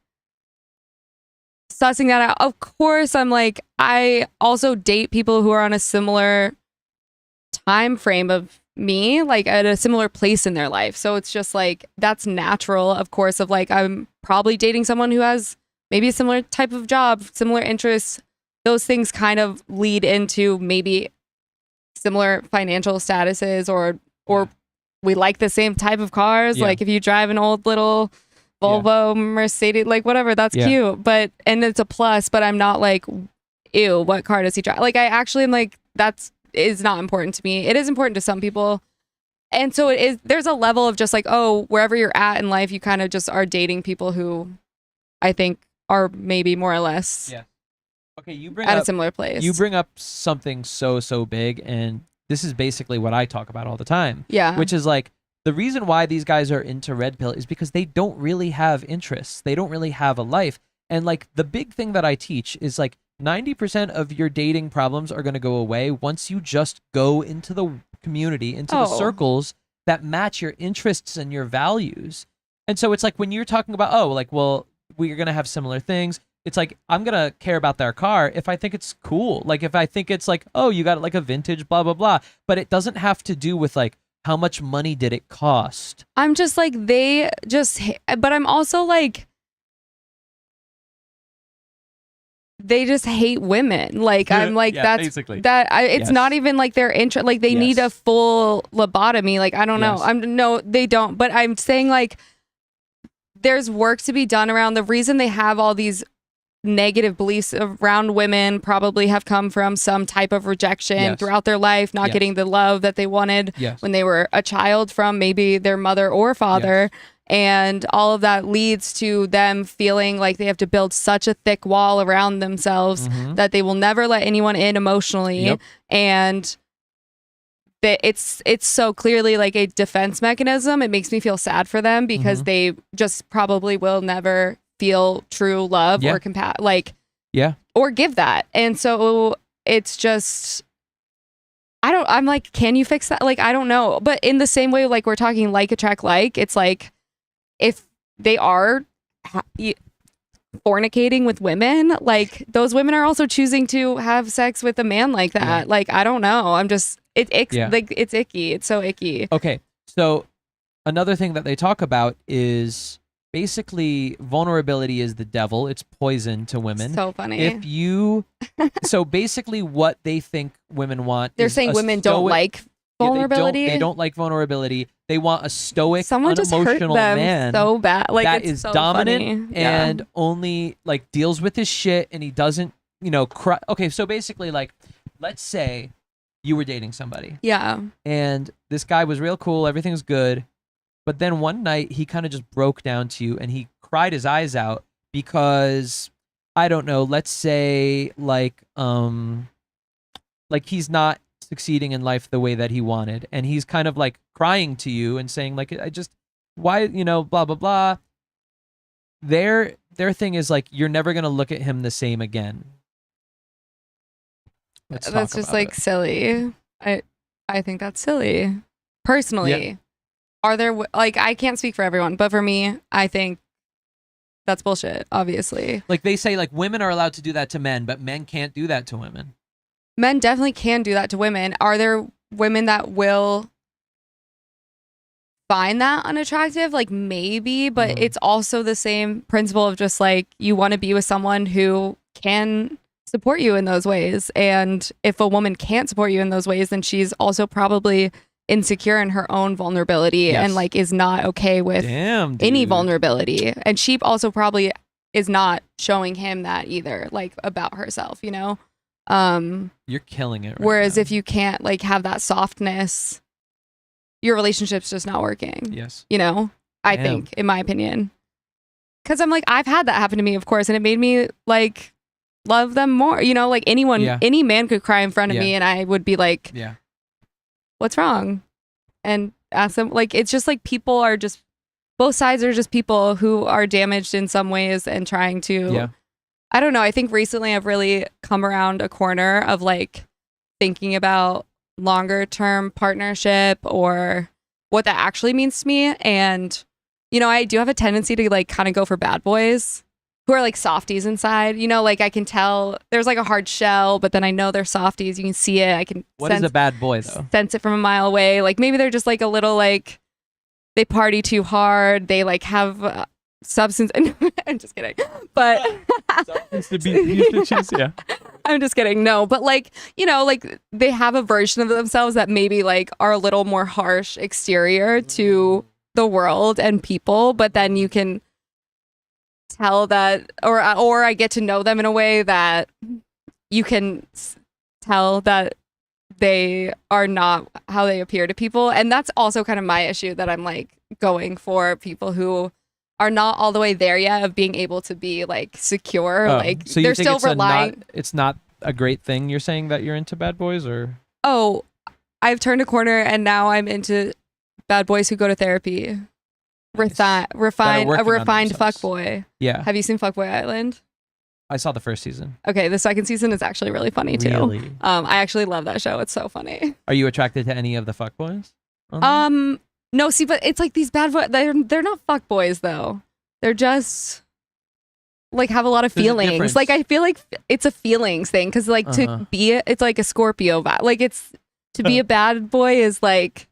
sussing that out. Of course, I'm like, I also date people who are on a similar time frame of me, like at a similar place in their life. So it's just like that's natural, of course. Of like, I'm probably dating someone who has maybe a similar type of job, similar interests. Those things kind of lead into maybe similar financial statuses or we like the same type of cars. Yeah. Like if you drive an old little Volvo, Mercedes, like whatever, that's cute. But and it's a plus, but I'm not like, ew, what car does he drive? Like I actually am like, is not important to me. It is important to some people. And so it is, there's a level of just like, oh, wherever you're at in life, you kind of just are dating people who I think are maybe more or less Yeah. Okay, you bring at up a similar place. you bring up something so big, and this is basically what I talk about all the time, yeah. which is like the reason why these guys are into red pill is because they don't really have interests. They don't really have a life. And like the big thing that I teach is like 90% of your dating problems are going to go away once you just go into the community, into the Oh. circles that match your interests and your values. And so it's like when you're talking about, oh, like, well, we're going to have similar things. It's like, I'm going to care about their car if I think it's cool. Like if I think it's like, oh, you got like a vintage, blah, blah, blah. But it doesn't have to do with like, how much money did it cost? I'm just like, they just, but I'm also like, they just hate women. Like I'm like, Yeah, that's basically. it's Yes. not even like their interest. Like they need a Yes. full lobotomy. Like I don't know. Yes. No, they don't. But I'm saying like, there's work to be done around the reason they have all these negative beliefs around women probably have come from some type of rejection Yes. throughout their life, not Yes. getting the love that they wanted Yes. when they were a child from maybe their mother or father. And all of that leads to them feeling like they have to build such a thick wall around themselves Mhm. that they will never let anyone in emotionally. Yep. And that it's so clearly like a defense mechanism. It makes me feel sad for them because Mhm. they just probably will never feel true love Yeah. or like Yeah. or give that. And so it's just I'm like, can you fix that? Like I don't know. But in the same way, like we're talking like attract like, it's like if they are fornicating with women, like those women are also choosing to have sex with a man like that. Yeah. Like I don't know. I'm just Yeah. like it's icky. It's so icky. Okay. So another thing that they talk about is basically vulnerability is the devil. It's poison to women. So funny. If you, so basically what they think women want. They're is saying a women don't like vulnerability. They don't like vulnerability. They want a stoic, Someone just hurt unemotional them man so bad. Like, that it's is so dominant funny. Yeah. and only like deals with his shit, and he doesn't, cry. Okay, so basically, like, let's say you were dating somebody, Yeah. and this guy was real cool, everything's good, but then one night he kind of just broke down to you, and he cried his eyes out because, I don't know, let's say like he's not succeeding in life the way that he wanted, and he's kind of like crying to you and saying like, why, blah blah blah. Their thing is like, you're never gonna look at him the same again. That's just like silly. I think that's silly. Personally, Yeah. Are there like, I can't speak for everyone, but for me, I think that's bullshit. Obviously, Like they say, like women are allowed to do that to men, but men can't do that to women. men definitely can do that to women. Are there women that will find that unattractive? Like, maybe, but Mhm. it's also the same principle of just like, you want to be with someone who can support you in those ways. And if a woman can't support you in those ways, then she's also probably insecure in her own vulnerability Yes. and like is not okay with Damn, dude. any vulnerability. And she also probably is not showing him that either, like about herself, You're killing it. Right whereas now. if you can't like have that softness, your relationship's just not working. Yes. I Damn. think, in my opinion. Because I'm like, I've had that happen to me, of course, and it made me like love them more. Like anyone, Yeah. any man could cry in front of Yeah. me, and I would be like, Yeah. what's wrong? And ask them. Like, it's just like people are just, both sides are just people who are damaged in some ways and trying to, Yeah. I don't know. I think recently I've really come around a corner of like thinking about longer term partnership or what that actually means to me. And, I do have a tendency to like kind of go for bad boys who are like softies inside. Like I can tell there's like a hard shell, but then I know they're softies. You can see it. I can What is a bad boy though? sense it from a mile away. Like maybe they're just like a little like they party too hard. They like have substance. I'm just kidding. But Yeah. I'm just kidding. No, but like, like they have a version of themselves that maybe like are a little more harsh exterior to the world and people, but then you can tell that, or I get to know them in a way that you can tell that they are not how they appear to people. And that's also kind of my issue, that I'm like going for people who are not all the way there yet of being able to be like secure. Like so you they're think still it's relying. it's not a great thing. You're saying that you're into bad boys, or Oh, I've turned a corner and now I'm into bad boys who go to therapy. Nice. A refined themselves. fuckboy. yeah? Have you seen Fuckboy Island? I saw the first season. Okay, the second season is actually really funny too. Really? I actually love that show. It's so funny. Are you attracted to any of the fuckboys? on there? No, see, but it's like these bad boys. They're not fuckboys though. They're just like have a lot of There's a feelings. difference. Like I feel like it's a feelings thing, because like to be it's like a Scorpio vibe. Like it's to be a bad boy is like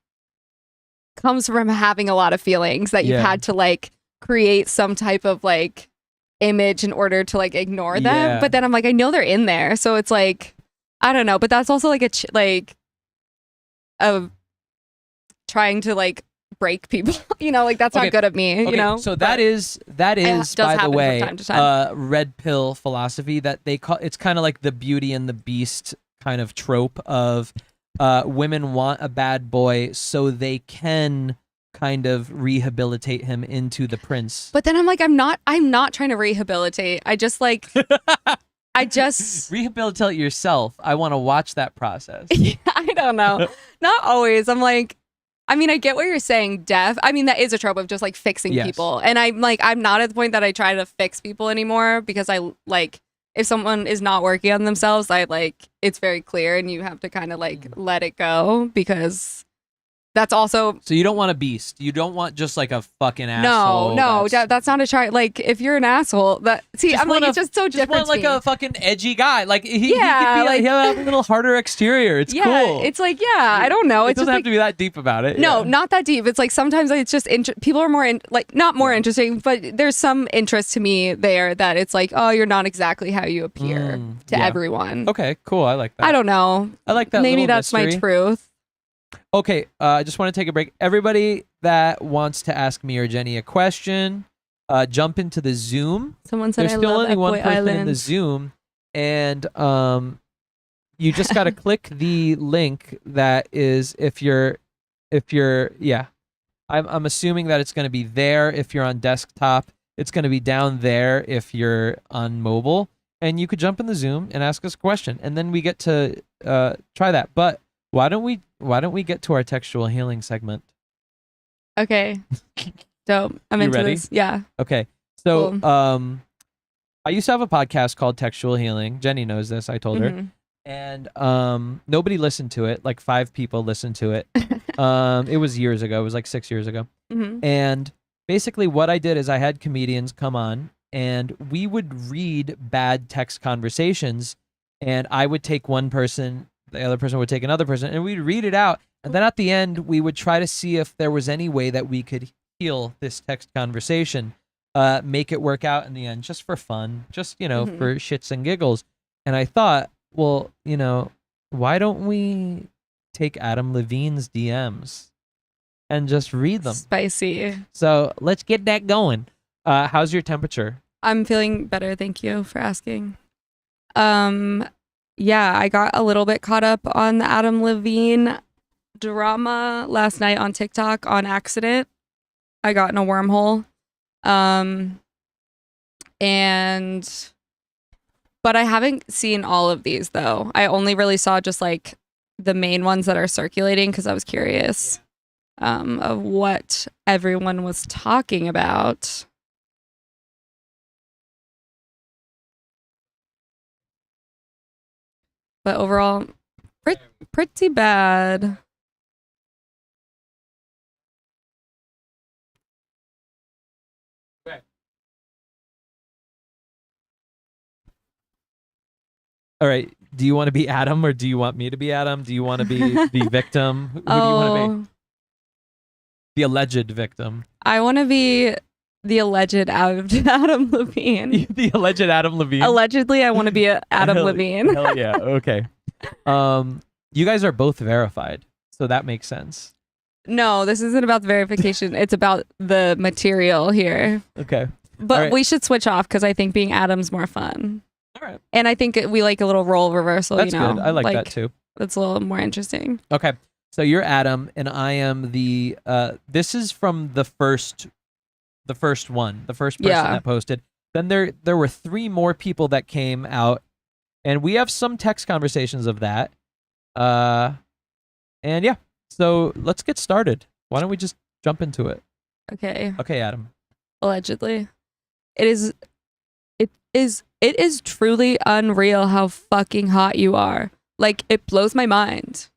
comes from having a lot of feelings that you've Yeah. had to like create some type of like image in order to like ignore them. Yeah. But then I'm like, I know they're in there, so it's like I don't know. But that's also like like of trying to like break people. Like that's Okay. not good of me. Okay, so that But is does by the happen from way time to time. red pill philosophy that they call. It's kind of like the Beauty and the Beast kind of trope of women want a bad boy so they can kind of rehabilitate him into the prince. But then I'm like, I'm not trying to rehabilitate. I just like I just Rehabilitate yourself. I want to watch that process. I don't know. Not always. I'm like, I mean, I get what you're saying, Def. I mean, that is a trope of just like fixing Yes. people. And I'm like, I'm not at the point that I try to fix people anymore, because I like, if someone is not working on themselves, I like, it's very clear and you have to kind of like let it go, because That's also So you don't want a beast. You don't want just like a fucking asshole. no, that's not a try. Like if you're an asshole, I'm like it's just so just different. want like to me. a fucking edgy guy. Like he Yeah, could be like- he'll have a little harder exterior. It's yeah, cool. it's like I don't know. It It's just doesn't have like to be that deep about it. no, yeah. not that deep. It's like sometimes it's just people are more not more interesting, but there's some interest to me there that it's like, oh, you're not exactly how you appear to yeah. everyone. Okay, cool. I like that. I don't know. I like that. Maybe little that's mystery. my truth. Okay, I just want to take a break. Everybody that wants to ask me or Jenny a question, jump into the Zoom. Someone said There's I still love only one Equi person in the Island. Zoom, and you just got to click the link that is if you're yeah. I'm assuming that it's going to be there if you're on desktop. It's going to be down there if you're on mobile, and you could jump in the Zoom and ask us a question, and then we get to try that. But why don't we get to our textual healing segment? Okay. Dope. I'm You into ready? this. Yeah. Okay. So Cool. I used to have a podcast called Textual Healing. Jenny knows this. I told her. Mhm. And nobody listened to it. Like 5 people listened to it. It was years ago. It was like 6 years ago. Mhm. And basically what I did is I had comedians come on and we would read bad text conversations, and I would take one person, the other person would take another person, and we'd read it out. And then at the end, we would try to see if there was any way that we could heal this text conversation, make it work out in the end, just for fun, just, Mhm. for shits and giggles. And I thought, well, why don't we take Adam Levine's DMs and just read them? Spicy. So let's get that going. How's your temperature? I'm feeling better. Thank you for asking. Yeah, I got a little bit caught up on the Adam Levine drama last night on TikTok on accident. I got in a wormhole. But I haven't seen all of these though. I only really saw just like the main ones that are circulating because I was curious of what everyone was talking about. But overall, pretty bad. All right. Do you want to be Adam or do you want me to be Adam? Do you want to be the victim? Who do you want to be? The alleged victim. I want to be the alleged Adam Levine. The alleged Adam Levine. Allegedly, I want to be Adam Hell- Levine. Hell yeah. Okay. You guys are both verified, so that makes sense. No, this isn't about the verification. It's about the material here. Okay. But All right. we should switch off because I think being Adam's more fun. All right. And I think we like a little role reversal. That's you know? good. I like that too. That's a little more interesting. Okay. So you're Adam and I am the this is from the first one, the first person Yeah. that posted. Then there were 3 more people that came out, and we have some text conversations of that. And yeah. So let's get started. Why don't we just jump into it? Okay. Okay, Adam. Allegedly. It is truly unreal how fucking hot you are. Like, it blows my mind.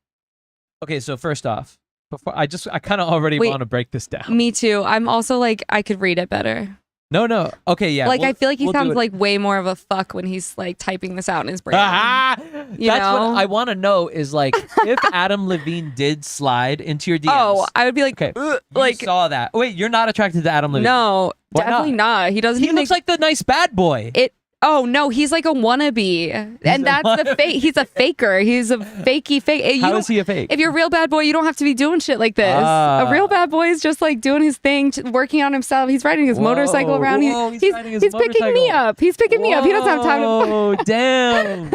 Okay, so first off, before I kind of already Wait. want to break this down. Me too. I'm also like, I could read it better. No. Okay, yeah. Like, I feel like he we'll do sounds it. like way more of a fuck when he's like typing this out in his brain. Ah, You that's know? what I want to know is like if Adam Levine did slide into your DMs. Oh, I would be like, Okay. "Ugh," You like, saw that. Wait, you're not attracted to Adam Levine? no, Why definitely not? He doesn't He even looks like the nice bad boy. Oh no, he's like a wannabe, and a that's the wannabe. fake. He's a faker. He's a fakey fake. How is he a fake? If you're a real bad boy, you don't have to be doing shit like this. Ah. A real bad boy is just like doing his thing, working on himself. He's riding his motorcycle around. whoa, he's riding his picking me motorcycle. up. He's picking me up. He doesn't have time to. Oh, damn.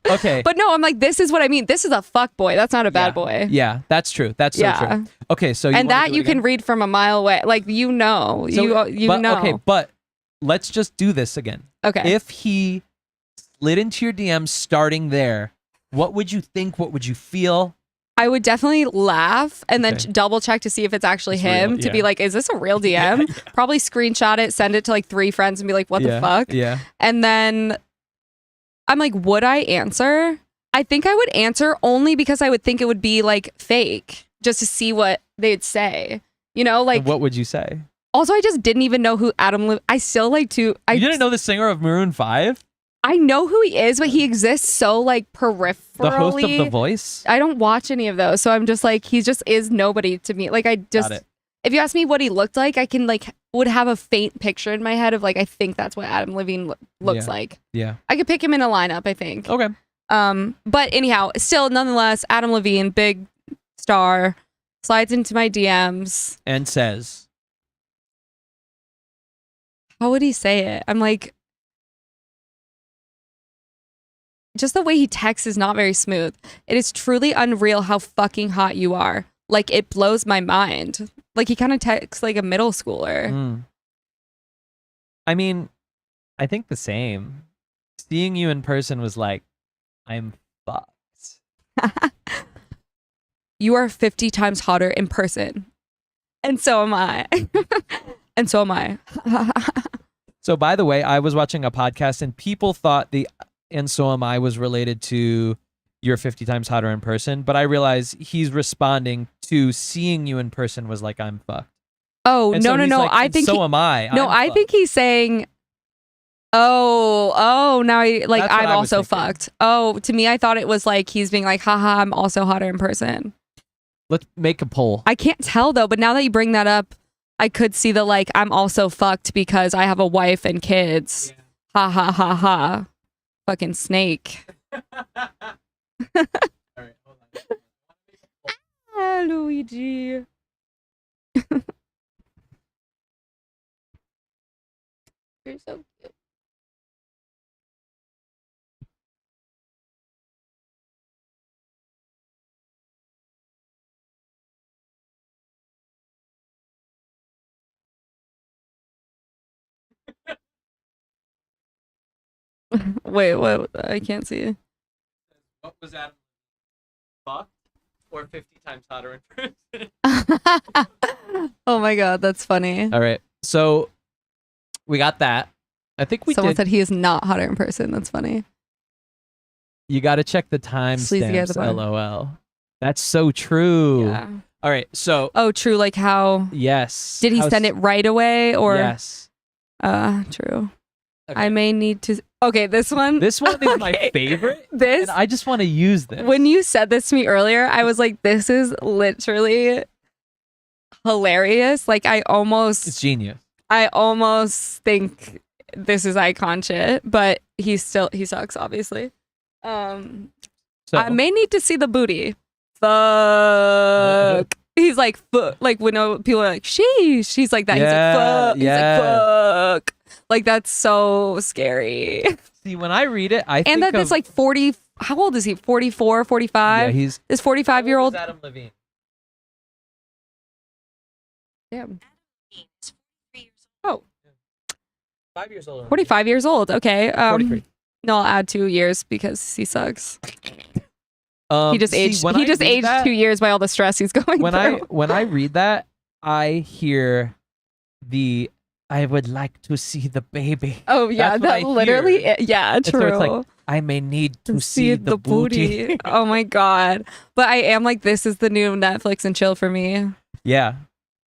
Okay. But no, I'm like, this is what I mean. This is a fuck boy. That's not a bad boy. Yeah, that's true. That's so Yeah. true. Okay, so And that you can read from a mile away. Like, you know. You know. Okay, but let's just do this again. Okay. If he slid into your DMs starting there, what would you think? What would you feel? I would definitely laugh and then Okay. double check to see if it's actually It's him, real, to yeah. be like, is this a real DM? Probably screenshot it, send it to like 3 friends and be like, what the fuck? Yeah. And then I'm like, would I answer? I think I would answer only because I would think it would be like fake. just to see what they'd say. You know, like And what would you say? also I just didn't even know who Adam Levine. I still like to. You didn't know the singer of Maroon 5? I know who he is, but he exists so like peripherally. The host of The Voice? I don't watch any of those, so I'm just like he just is nobody to me. Like I just, Got it. if you ask me what he looked like, I can like would have a faint picture in my head of like I think that's what Adam Levine looks Yeah. like. Yeah. I could pick him in a lineup. I think. Okay. But anyhow, still nonetheless, Adam Levine, big star, slides into my DMs. And says, How would he say it? I'm like, just the way he texts is not very smooth. It is truly unreal how fucking hot you are. Like, it blows my mind. Like, he kind of texts like a middle schooler. I mean, I think the same. Seeing you in person was like, I'm fucked. You are 50 times hotter in person. And so am I. And so am I. So, by the way, I was watching a podcast and people thought the "and so am I" was related to "you're 50 times hotter in person," but I realized he's responding to seeing you in person was like, I'm fucked. Oh, And no, so no, he's no. like, I "And think so am I. No, I'm I fucked." think he's saying, oh, now like That's what I'm I was also thinking. fucked. Oh, to me, I thought it was like he's being like, haha, I'm also hotter in person. Let's make a poll. I can't tell though, but now that you bring that up, I could see the like, I'm also fucked because I have a wife and kids. Ha ha ha ha. Fucking snake. All right, hold on. Ah, Luigi. You're so cute. Wait, what? I can't see. What was Adam? Fucked or 50 times hotter in person? Oh my god, that's funny. All right. So we got that. I think we Someone did. said he is not hotter in person. That's funny. You got to check the Sleazy guy at the timestamps, bottom. LOL. That's so true. Yeah. All right. So, Oh, true. Like how yes. did he send it right away or? Yes. True. Okay. I may need to. Okay, this one. This one is my Okay. favorite. This. And I just want to use this. When you said this to me earlier, I was like, "This is literally hilarious." Like, It's genius. I almost think this is icon shit, but he sucks, obviously. So, I may need to see the booty. Fuck. He's like, fuck. Like when people are like, sheesh. He's like that. He's like, fuck. He's like, fuck. Like that's so scary. see, when I read it, I think And that of, it's like 40. How old is he? 44, 45? yeah, he's This 45-year-old. Adam Levine. Damn. Oh, 5 years old. 45 years old. Okay. 43. No, I'll add 2 years because he sucks. He just see, aged. when He I just read aged that- 2 years by all the stress he's going when through. I read that, I hear the "I would like to see the baby." Oh yeah, That's what I that literally. hear. Yeah, And so true. it's like, I may need to see the booty. Oh my god! But I am like, this is the new Netflix and chill for me. Yeah,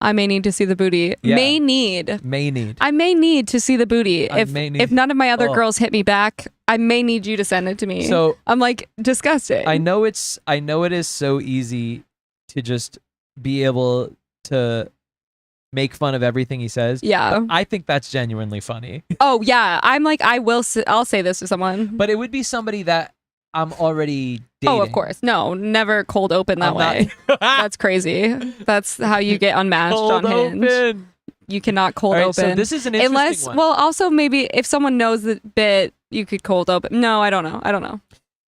I may need to see the booty. Yeah. May need. may need. I may need to see the booty. I If may need- if none of my other Oh. girls hit me back, I may need you to send it to me. So I'm like disgusting. I know it is so easy to just be able to make fun of everything he says. Yeah. But I think that's genuinely funny. Oh yeah. I'm like I'll say this to someone. But it would be somebody that I'm already dating. Oh, of course. No, never cold open that I'm way. not- That's crazy. That's how you get unmatched Cold on Hinge. open. You cannot cold All right, open. so this is an interesting Unless, one. well, also maybe if someone knows the bit, you could cold open. No, I don't know.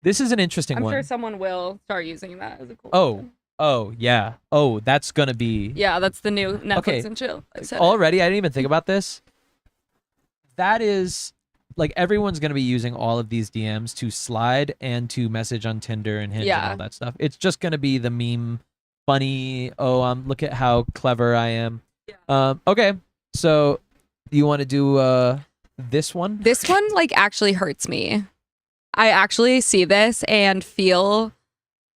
This is an interesting I'm one. sure someone will start using that as a cold Oh. open. Oh, yeah. Oh, that's going to be... Yeah, that's the new Netflix Okay. and chill. I said it. Already, I didn't even think about this. That is... Like, everyone's going to be using all of these DMs to slide and to message on Tinder and Hinge and Yeah. all that stuff. It's just going to be the meme, funny, look at how clever I am. Yeah. Okay, so you want to do this one? This one like actually hurts me. I actually see this and feel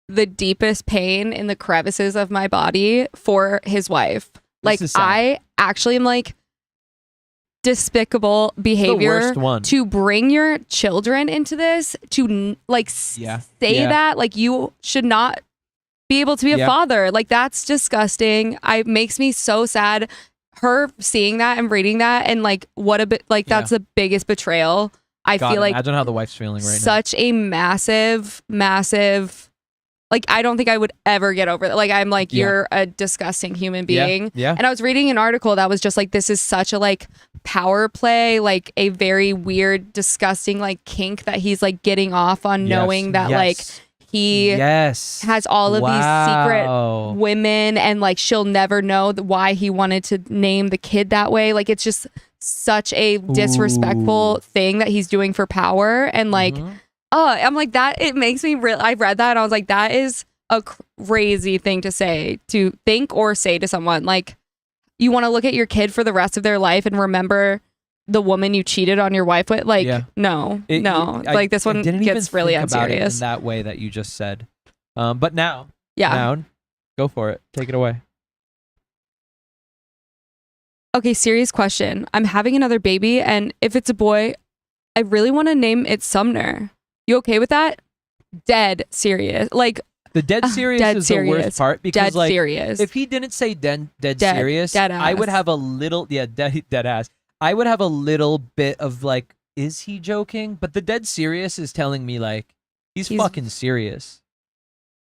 the deepest pain in the crevices of my body for his wife. Like, is sad. I actually am like, despicable behavior worst one. to bring your children into this, to like Yeah. say Yeah. that, like, you should not be able to be a Yep. father. Like, that's disgusting. Makes me so sad. Her seeing that and reading that, and like, what a bit, like, that's the biggest betrayal. I God, feel like imagine how the wife's feeling right now. such a massive, like, I don't think I would ever get over that. Like, I'm like, Yeah. you're a disgusting human being. Yeah. And I was reading an article that was just like, this is such a like power play, like a very weird, disgusting like kink that he's like getting off on, knowing that like he has all of these secret women, and like she'll never know why he wanted to name the kid that way. Like, it's just such a disrespectful thing that he's doing for power. And like, I'm like, that, it makes me real. I read that and I was like, that is a crazy thing to say, to think or say to someone. Like, you want to look at your kid for the rest of their life and remember the woman you cheated on your wife with? Like, no. Like, this one gets really unserious. In that way that you just said. But now, go for it. Take it away. Okay, serious question. I'm having another baby, and if it's a boy, I really want to name it Sumner. You okay with that? Dead serious. Like, the dead serious is the worst part, because dead like, serious. if he didn't say dead serious, I would have a little dead ass. I would have a little bit of like, is he joking? But the dead serious is telling me like he's fucking serious.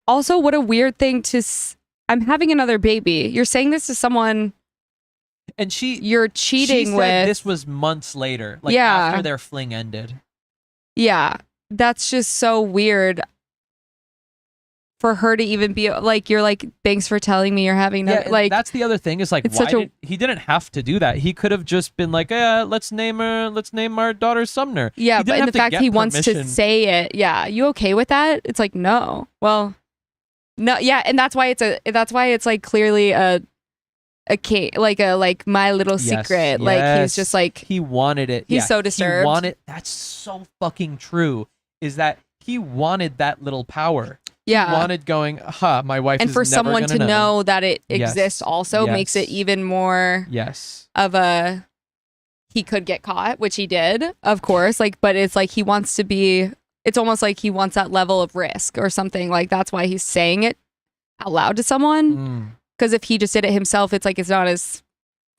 Also, what a weird thing to I'm having another baby. You're saying this to someone, and you're cheating she with. said this was months later, like after their fling ended. Yeah, that's just so weird for her to even be like, you're like, thanks for telling me you're having that. Like, that's the other thing, is like, he didn't have to do that. He could have just been like, let's name our daughter Sumner. Yeah, but in the fact he wants to say it, you okay with that? It's like, no. Well, no, yeah, and that's why it's like clearly a my little secret. Like, he's just like, he wanted it. He's so disturbed. That's so fucking true. Is that he wanted that little power. Yeah. He wanted going, my wife and is for never someone to gonna know that it exists also makes it even more of a, he could get caught, which he did, of course. Like, but it's like, he wants to be, it's almost like he wants that level of risk or something. Like, that's why he's saying it out loud to someone. Because if he just did it himself, it's like, it's not as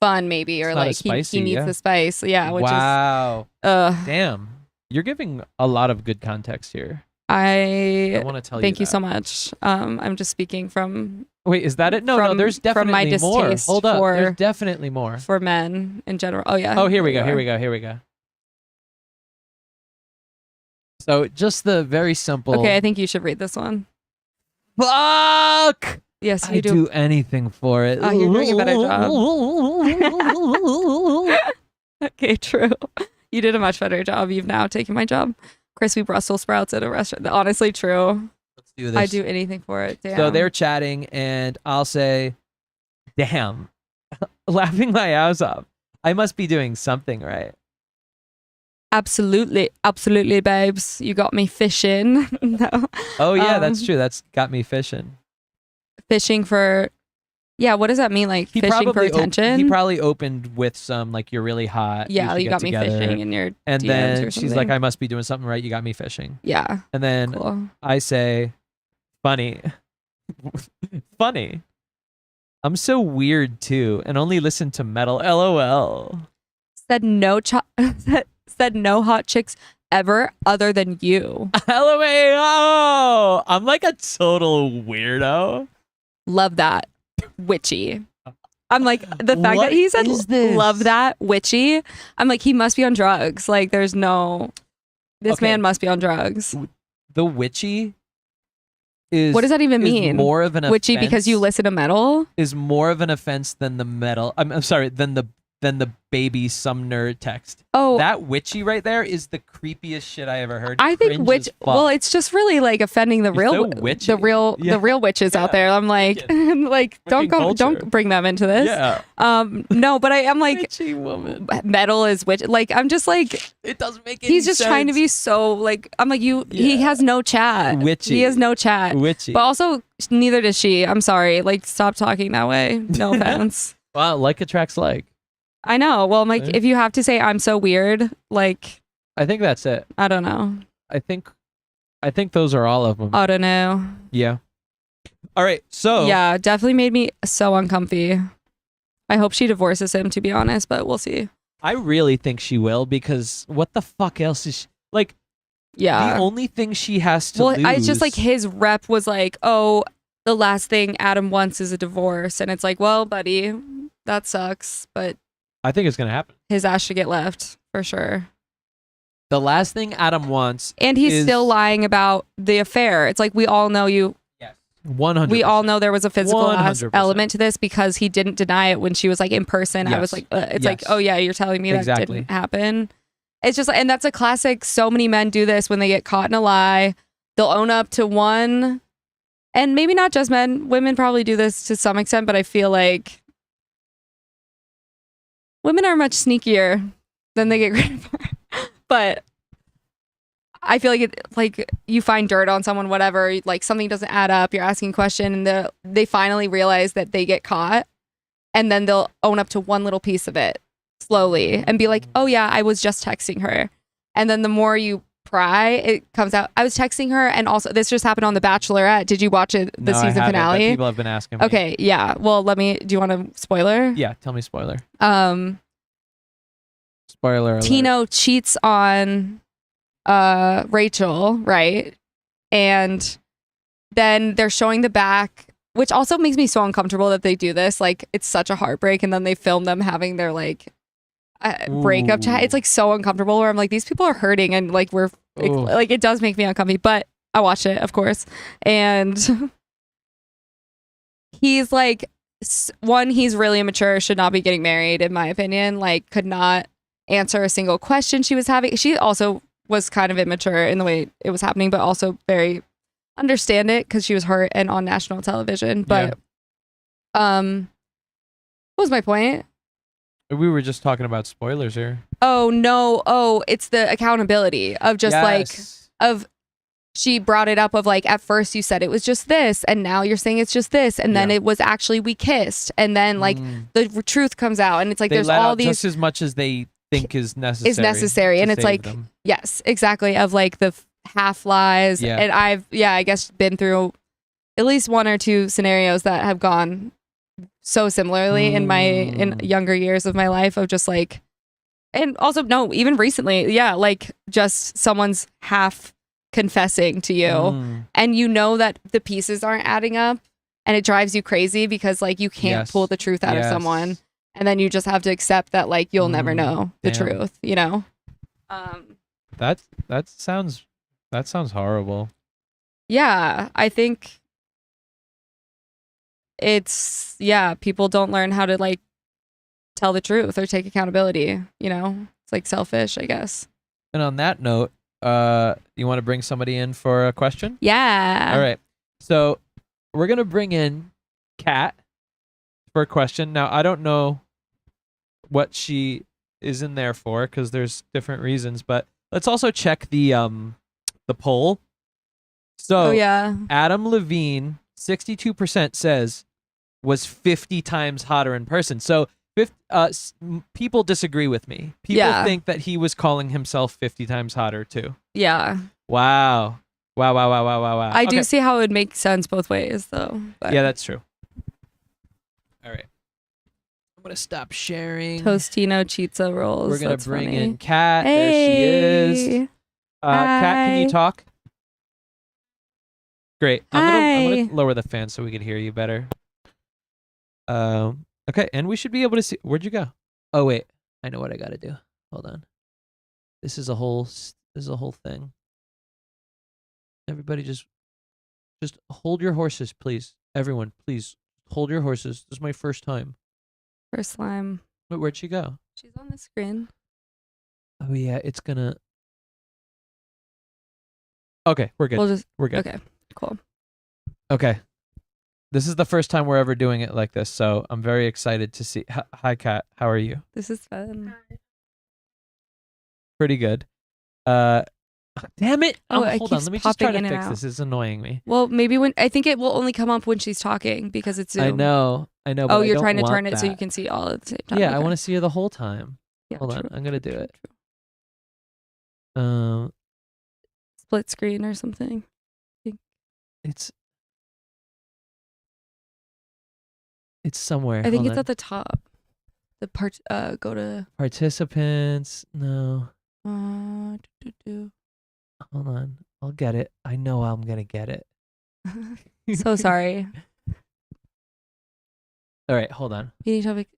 fun maybe, or it's like spicy, he needs the spice. Yeah. Which wow. is, damn. You're giving a lot of good context here. I want to tell you. Thank you so much. I'm just speaking from. Wait, is that it? No, there's definitely my more. distaste Hold up, there's definitely more for men in general. Oh yeah. Oh, here we go. So just the very simple. Okay, I think you should read this one. Fuck. Yes, you I'd do anything for it. You're doing a better job. Okay, true. You did a much better job. You've now taken my job. Crispy Brussels sprouts at a restaurant. Honestly, true. Let's do this. I'd do anything for it. Damn. So they're chatting, and I'll say, damn, laughing my ass off. I must be doing something right. Absolutely, babes. You got me fishing. No. Oh yeah, that's true. That's got me fishing. Fishing for, what does that mean? Like, fishing for attention? He probably opened with some, like, you're really hot. Yeah, you got me fishing in your and DMs then or she's like, I must be doing something right. You got me fishing. Yeah. And then cool. I say, funny. Funny. I'm so weird too, and only listen to metal. LOL. Said no hot chicks ever other than you. LMAO. I'm like a total weirdo. Love that. Witchy. I'm like, the fact that he said love that, witchy, I'm like, he must be on drugs. Like, there's no, this man must be on drugs. The witchy is, what does that even mean? More of an witchy offense, because you listen to metal? is more of an offense than the metal. I'm sorry, than than the baby Sumner text. Oh, That witchy right there is the creepiest shit I ever heard. I think Cringe as fuck. well, it's just really like offending the You're real so witchy. the real witches out there. I'm like like Wiccan culture. don't bring them into this. Yeah. No, but I am like Witchy woman. metal is witch. Like I'm just like It doesn't make any he's just sense. trying to be so like I'm like you. He Yeah. has no chat. Witchy. He has no chat. Witchy. But also neither does she. I'm sorry. Like stop talking that way. No offense. Well, like attracts like. I know. Well, I'm like, Right. if you have to say I'm so weird, like, I think that's it. I don't know. I think those are all of them. I don't know. Yeah. All right. So Yeah, definitely made me so uncomfy. I hope she divorces him, to be honest, but we'll see. I really think she will, because what the fuck else is she, like? Yeah. The only thing she has to Well, lose. it's just like his rep was like, oh, the last thing Adam wants is a divorce. And it's like, well, buddy, that sucks. But I think it's gonna happen. his ass should get left for sure. The last thing Adam wants, And he's is still lying about the affair. It's like, we all know you. 100. We all know there was a physical 100%. element to this because he didn't deny it when she was like in person. I Yes. was like, it's Yes. like, oh yeah, you're telling me that Exactly. didn't happen. It's just, and that's a classic. So many men do this when they get caught in a lie. They'll own up to one, and maybe not just men. Women probably do this to some extent, but I feel like women are much sneakier than they get credit for. But I feel like like you find dirt on someone, whatever, like something doesn't add up. You're asking a question, and they finally realize that they get caught, and then they'll own up to one little piece of it slowly and be like, "Oh yeah, I was just texting her." And then the more you pry, it comes out, I was texting her, and also this just happened on The Bachelorette. Did you watch it? The No, I season haven't, but finale. people have been asking me. Okay, yeah. Well, let me. Do you want a spoiler? Yeah. Tell me spoiler. Spoiler alert. Tino cheats on Rachel, right? And then they're showing the back, which also makes me so uncomfortable that they do this. Like, it's such a heartbreak, and then they film them having their like breakup chat. Ooh. It's like so uncomfortable where I'm like, these people are hurting, and like Ooh. like it does make me uncomfy, but I watched it, of course. And he's like, one, he's really immature, should not be getting married, in my opinion. Like, could not answer a single question she was having. She also was kind of immature in the way it was happening, but also very understand it because she was hurt and on national television. But what was my point? We were just talking about spoilers here. Oh no. Oh, it's the accountability of just like of she brought it up of like, at first you said it was just this, and now you're saying it's just this, and then Yeah. it was actually we kissed, and then like the truth comes out, and it's like they there's let all out these just as much as they think is necessary. and to it's save like them. yes, exactly, of like the half lies. Yeah. And I guess been through at least one or two scenarios that have gone so similarly in younger years of my life, of just like, and also no, even recently, like just someone's half confessing to you, and you know that the pieces aren't adding up, and it drives you crazy because like you can't Yes. pull the truth out of Yes. someone, and then you just have to accept that like you'll never know the Damn. truth, you know. That sounds horrible. Yeah, I think it's people don't learn how to like tell the truth or take accountability, you know. It's like selfish, I guess. And on that note, you want to bring somebody in for a question? Yeah. All right. So we're gonna bring in Kat for a question. Now I don't know what she is in there for because there's different reasons, but let's also check the poll. So Oh yeah. Adam Levine, 62% says was 50 times hotter in person. So people disagree with me. People think that he was calling himself 50 times hotter too. Yeah. Wow. I do Okay. see how it would make sense both ways though. But Yeah, that's true. All right. I'm going to stop sharing. Tostino Chizza rolls. We're going That's to bring funny. in Kat. Hey. There she is. Kat, can you Hi. talk? Great. I'm Hi. gonna lower the fan so we can hear you better. Okay, and we should be able to see. Where'd you go? Oh wait, I know what I gotta do. Hold on. This is a whole thing. Everybody, just hold your horses, please. Everyone, please hold your horses. This is my first time. For slime. Wait, where'd she go? She's on the screen. Oh yeah, it's gonna. Okay, we're good. We'll just. We're good. Okay. Cool. Okay. This is the first time we're ever doing it like this, so I'm very excited to see. Hi, Kat. How are you? This is fun. Pretty good. Damn it! Oh, it hold on. keeps Let me just try to popping in and fix out. this. It's annoying me. Well, maybe I think it will only come up when she's talking because it's Zoom. I know. But Oh, I you're don't trying to want turn it so you that. can see all at the same time. Yeah, I Okay. want to see her the whole time. Yeah, Hold on, true, I'm gonna do true, it. true. Split screen or something. It's somewhere. I think Hold it's on. at the top. The part. Go to. Participants. No. Do. Hold on. I'll get it. I know I'm gonna get it. So sorry. All right, hold on. Meeting topic.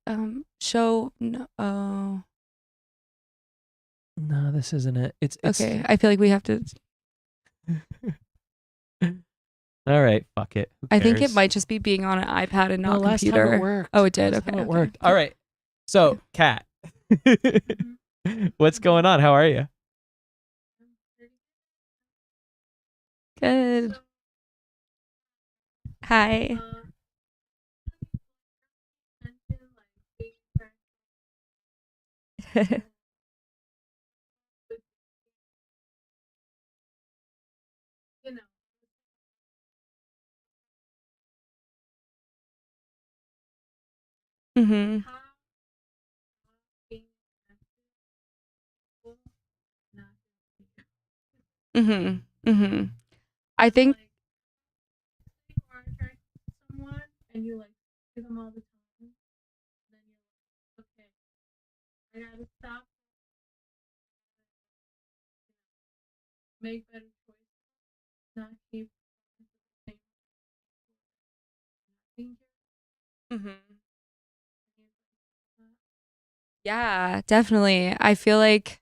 Show. No. Oh. No, this isn't it. It's Okay. I feel like we have to. All right, fuck it. Who I think it cares? might just be being on an iPad and not No, last computer. time it worked. Oh, it did. Last Okay. time it okay, worked. okay. All right. So, Kat, what's going on? How are you? Good. Hi. Mhm. Mhm. Mhm. I think. Mhm. Yeah, definitely. I feel like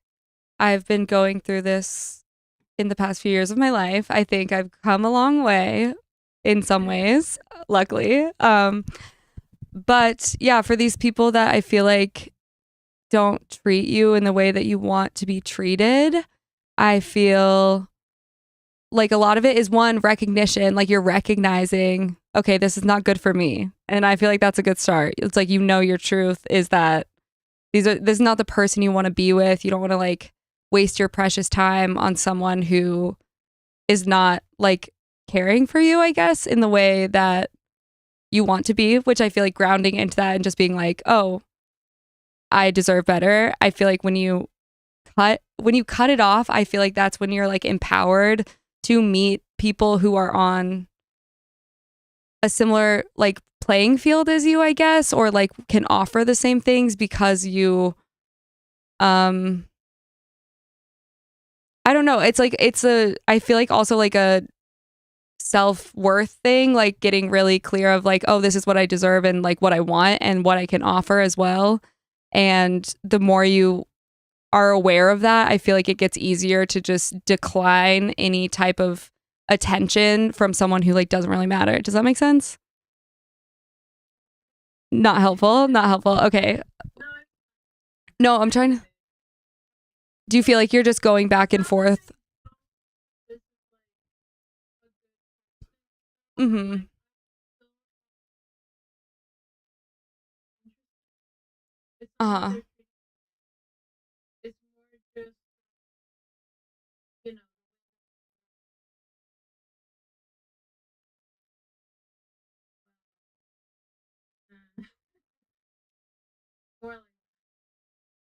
I've been going through this in the past few years of my life. I think I've come a long way in some ways, luckily. But yeah, for these people that I feel like don't treat you in the way that you want to be treated, I feel like a lot of it is one recognition, like you're recognizing, okay, this is not good for me. And I feel like that's a good start. It's like, your truth is that this is not the person you want to be with. You don't want to like waste your precious time on someone who is not like caring for you, I guess, in the way that you want to be, which I feel like grounding into that and just being like, oh, I deserve better. I feel like when you cut it off, I feel like that's when you're like empowered to meet people who are on a similar like playing field as you, I guess, or like can offer the same things because you I don't know. It's like I feel like also like a self-worth thing, like getting really clear of like, oh, this is what I deserve and like what I want and what I can offer as well. And the more you are aware of that, I feel like it gets easier to just decline any type of attention from someone who like doesn't really matter. Does that make sense? Not helpful. Okay. No, I'm trying to. Do you feel like you're just going back and forth? Mhm. Uh-huh.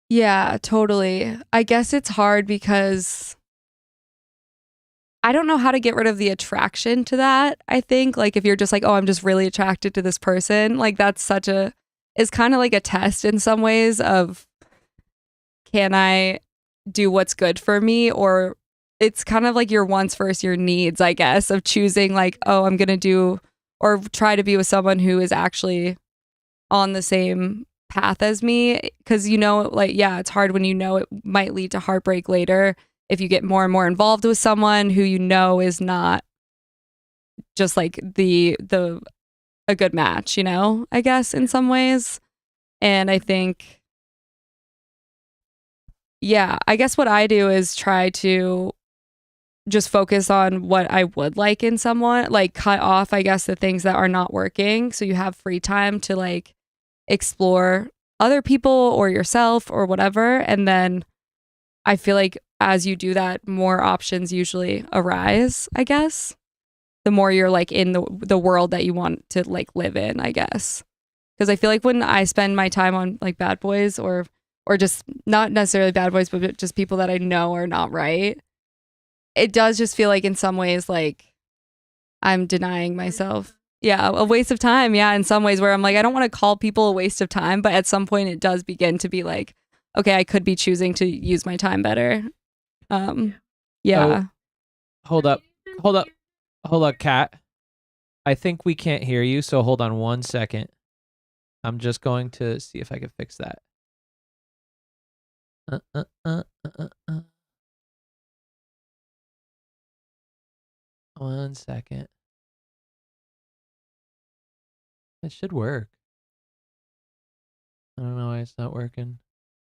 Yeah, totally. I guess it's hard because I don't know how to get rid of the attraction to that. I think like if you're just like, oh, I'm just really attracted to this person, like that's it's kind of like a test in some ways of can I do what's good for me, or it's kind of like your wants versus your needs, I guess, of choosing like, oh, I'm going to do or try to be with someone who is actually on the same path as me, because like, yeah, it's hard when it might lead to heartbreak later if you get more and more involved with someone who is not just like a good match, I guess in some ways. And I think yeah, I guess what I do is try to just focus on what I would like in someone, like cut off, I guess, the things that are not working. So you have free time to like explore other people or yourself or whatever. And then I feel like as you do that, more options usually arise, I guess. The more you're like in the world that you want to like live in, I guess. Because I feel like when I spend my time on like bad boys or just not necessarily bad boys, but just people that I know are not right, it does just feel like in some ways like I'm denying myself. Yeah, a waste of time. Yeah, in some ways where I'm like, I don't want to call people a waste of time, but at some point it does begin to be like, okay, I could be choosing to use my time better. Yeah. Oh, hold up, Kat. I think we can't hear you, so hold on 1 second. I'm just going to see if I can fix that. 1 second. It should work. I don't know why it's not working.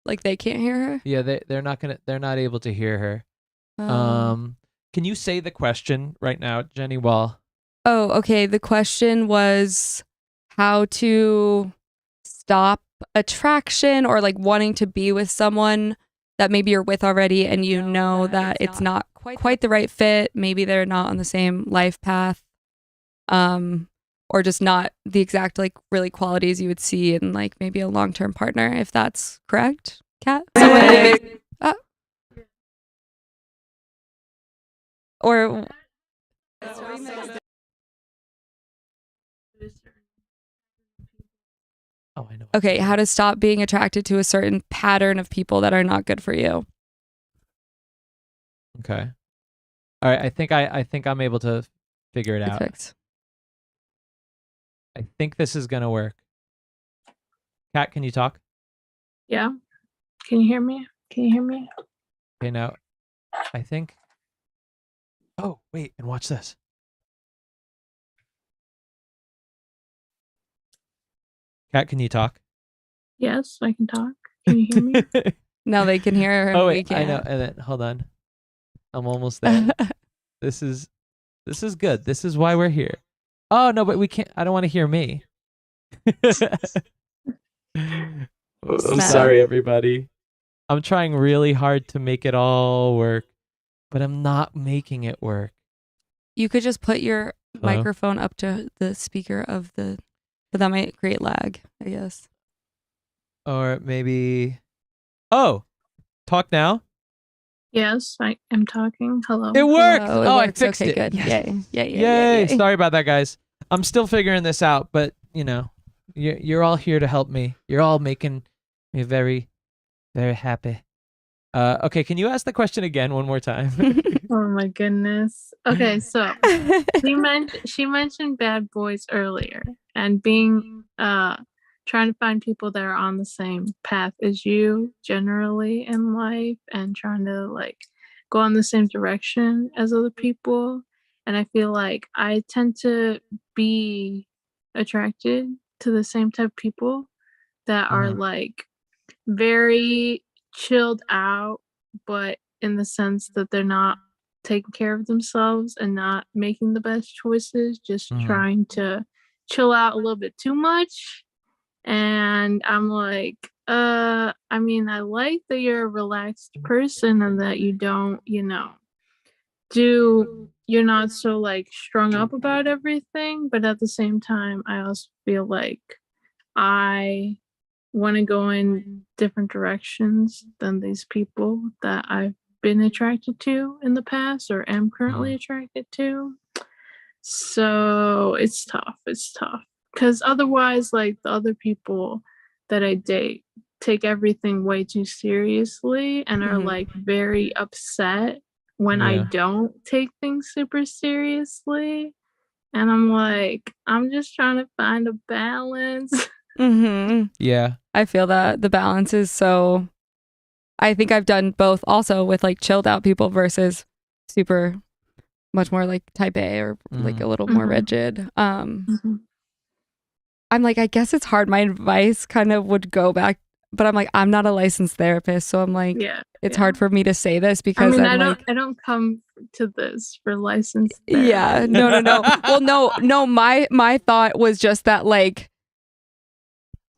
Like they can't hear her? Yeah, they're not able to hear her. Um, Can you say the question right now, Jenny Wall? Oh, okay. The question was how to stop attraction or like wanting to be with someone that maybe you're with already and you know that it's not quite the right fit. Maybe they're not on the same life path. Or just not the exact like really qualities you would see in like maybe a long-term partner, if that's correct, Kat? Or Oh, I know. okay, how to stop being attracted to a certain pattern of people that are not good for you. Okay. All right. I think I'm able to figure it out. Perfect. I think this is gonna work. Kat, can you talk? Yeah. Can you hear me? Can you hear me? Okay, now I think. Oh, wait, and watch this. Kat, can you talk? Yes, I can talk. Can you hear me? Now they can hear her. Oh We wait, I can't. know. And then hold on. I'm almost there. This is good. This is why we're here. Oh no, but we can't. I don't want to hear me. I'm sorry, everybody. I'm trying really hard to make it all work, but I'm not making it work. You could just put your Hello? microphone up to the speaker of the, but that might create lag, I guess. Or maybe. Oh, talk now. Yes, I am talking. Hello. It worked. Oh, it I works. fixed Okay, it. good. Yes. Yay. Yay. Sorry about that, guys. I'm still figuring this out, but you know, you're all here to help me. You're all making me very, very happy. Okay, can you ask the question again one more time? Oh my goodness. Okay, so she mentioned bad boys earlier and being trying to find people that are on the same path as you generally in life and trying to like go in the same direction as other people. And I feel like I tend to be attracted to the same type of people that are like very chilled out, but in the sense that they're not taking care of themselves and not making the best choices, just trying to chill out a little bit too much. And I'm like, I mean, I like that you're a relaxed person and that you don't, you're not so like strung up about everything. But at the same time, I also feel like I want to go in different directions than these people that I've been attracted to in the past or am currently attracted to. So it's tough. Because otherwise, like the other people that I date take everything way too seriously and are like very upset when I don't take things super seriously. And I'm like, I'm just trying to find a balance. Yeah. I feel that the balance is so. I think I've done both also with like chilled out people versus super much more like type A or like a little more rigid. I'm like, I guess it's hard. My advice kind of would go back but I'm like, I'm not a licensed therapist, so I'm like, Yeah. it's yeah. hard for me to say this I because mean, I'm like, I don't come to this for licensed yeah, therapy. no. Well, no. My thought was just that, like,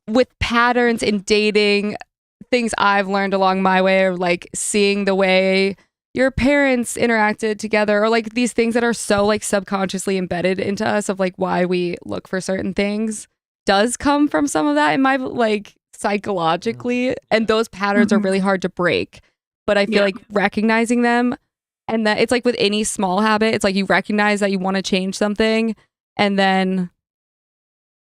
with patterns in dating, things I've learned along my way, or like seeing the way your parents interacted together, or like these things that are so like subconsciously embedded into us of like why we look for certain things, does come from some of that in my like psychologically, and those patterns are really hard to break. But I feel like recognizing them, and that it's like with any small habit, it's like you recognize that you want to change something, and then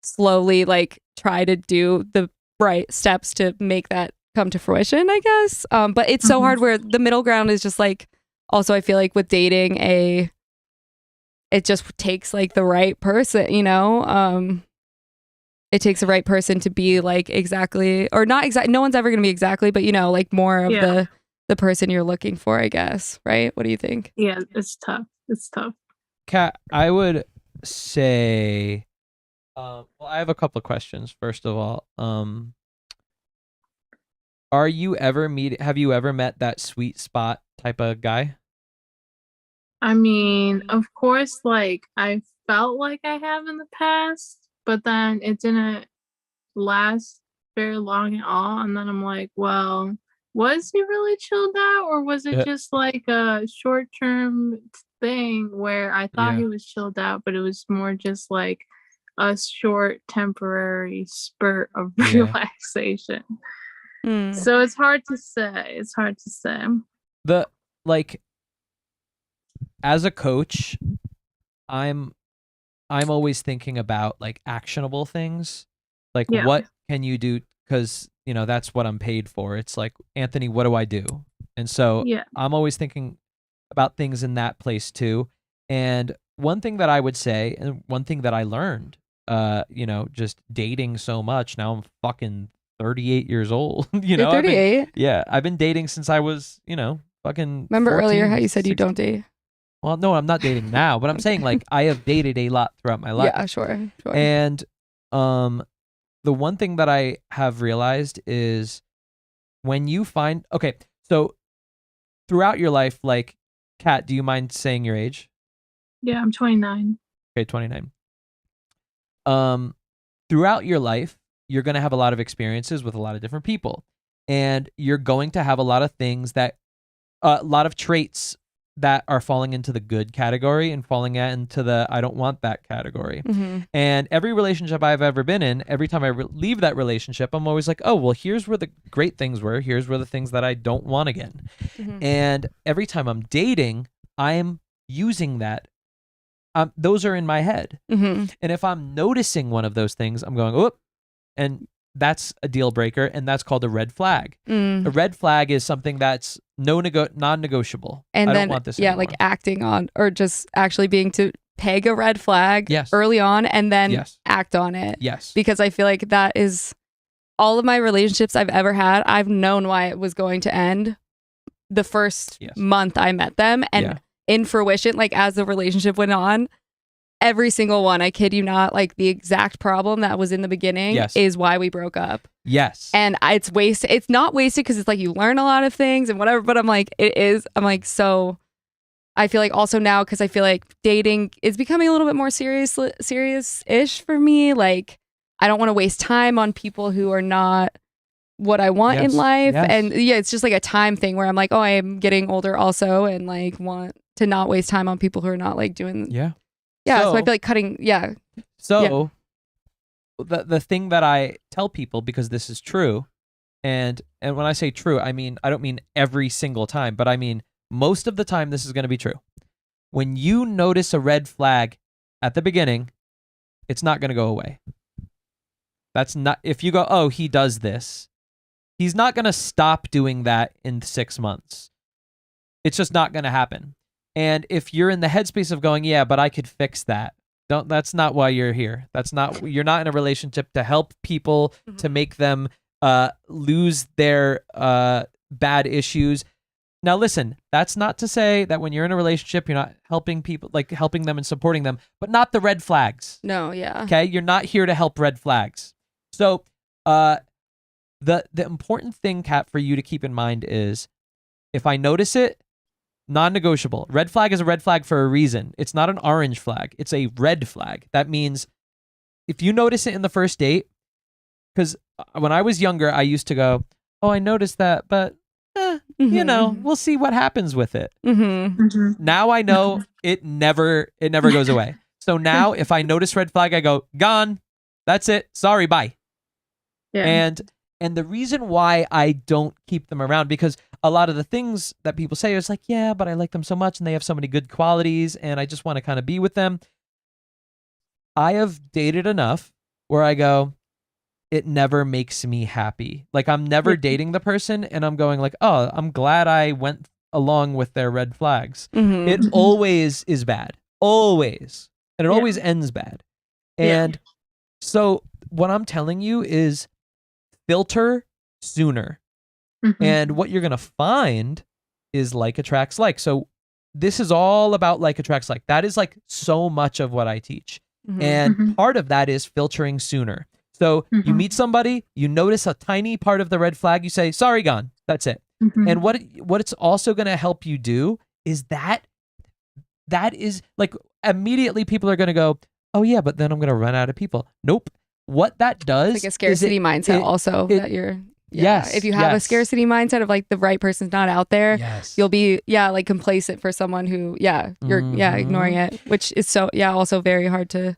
slowly like try to do the right steps to make that come to fruition, I guess. But it's so hard, where the middle ground is just like, also I feel like with dating, it just takes like the right person, you know? It takes the right person to be like exactly, or not exactly, no one's ever gonna be exactly, but you know, like more of the person you're looking for, I guess, right? What do you think? Yeah, it's tough. It's tough. Kat, I would say, well, I have a couple of questions. First of all, have you ever met that sweet spot type of guy? I mean, of course, like I felt like I have in the past, but then it didn't last very long at all. And then I'm like, well, was he really chilled out, or was it just like a short-term thing where I thought he was chilled out, but it was more just like a short temporary spurt of relaxation. So it's hard to say. It's hard to say. As a coach, I'm always thinking about like actionable things. Like what can you do? Because you know that's what I'm paid for. It's like, Anthony, what do I do? And so I'm always thinking about things in that place too. And one thing that I would say, and one thing that I learned, you know, just dating so much. Now I'm fucking 38 years old. You know, You're 38? I've been dating since I was, you know, fucking. Remember 14, earlier how you said 16. you don't date? Well, no, I'm not dating now, but I'm saying like I have dated a lot throughout my life. Yeah, sure. And the one thing that I have realized is when you find, okay, so throughout your life, like, Kat, do you mind saying your age? Yeah, I'm 29. Okay, 29. Throughout your life, you're going to have a lot of experiences with a lot of different people, and you're going to have a lot of things that, a lot of traits that are falling into the good category and falling into the I don't want that category. And every relationship I've ever been in, every time I leave that relationship, I'm always like, oh, well, here's where the great things were. Here's where the things that I don't want again. And every time I'm dating, I'm using that. Those are in my head. And if I'm noticing one of those things, I'm going, oh, and that's a deal breaker, and that's called a red flag. A red flag is something that's non-negotiable. And I then, don't want this anymore. like acting on, or just actually being to peg a red flag early on and then act on it. Because I feel like that is all of my relationships I've ever had. I've known why it was going to end the first month I met them, and in fruition, like as the relationship went on, every single one, I kid you not, like the exact problem that was in the beginning is why we broke up. And it's wasted. It's not wasted because it's like you learn a lot of things and whatever, but I'm like, it is. I'm like, so I feel like also now, because I feel like dating is becoming a little bit more serious-ish for me. Like, I don't want to waste time on people who are not what I want in life. And it's just like a time thing where I'm like, oh, I am getting older also, and like want to not waste time on people who are not like doing so I feel like cutting. So the thing that I tell people, because this is true, and when I say true, I mean, I don't mean every single time, but I mean most of the time this is going to be true. When you notice a red flag at the beginning, it's not going to go away. That's not, if you go, oh, he does this, he's not going to stop doing that in 6 months. It's just not going to happen. And if you're in the headspace of going, yeah, but I could fix that. That's not why you're here. You're not in a relationship to help people, to make them lose their bad issues. Now, listen, that's not to say that when you're in a relationship, you're not helping people, like helping them and supporting them, but not the red flags. No, yeah. Okay? You're not here to help red flags. So the important thing, Kat, for you to keep in mind is if I notice it, non-negotiable. Red flag is a red flag for a reason. It's not an orange flag. It's a red flag. That means if you notice it in the first date, because when I was younger, I used to go, oh, I noticed that, but you know, we'll see what happens with it. Now I know it never goes away. So now if I notice red flag, I go, gone. That's it. Sorry, bye. Yeah. And the reason why I don't keep them around, because a lot of the things that people say is like, yeah, but I like them so much and they have so many good qualities and I just want to kind of be with them. I have dated enough where I go, it never makes me happy. Like I'm never dating the person and I'm going like, oh, I'm glad I went along with their red flags. It always is bad. Always. And it always ends bad. And so what I'm telling you is filter sooner. And what you're going to find is like attracts like. So this is all about like attracts like. That is like so much of what I teach. And part of that is filtering sooner. So you meet somebody, you notice a tiny part of the red flag, you say, sorry, gone. That's it. And what it's also going to help you do is that is like immediately people are going to go, oh yeah, but then I'm going to run out of people. Nope. What that does it's like a scarcity mindset also that you're yes. If you have a scarcity mindset of like the right person's not out there, you'll be like complacent for someone who you're ignoring it, which is so also very hard to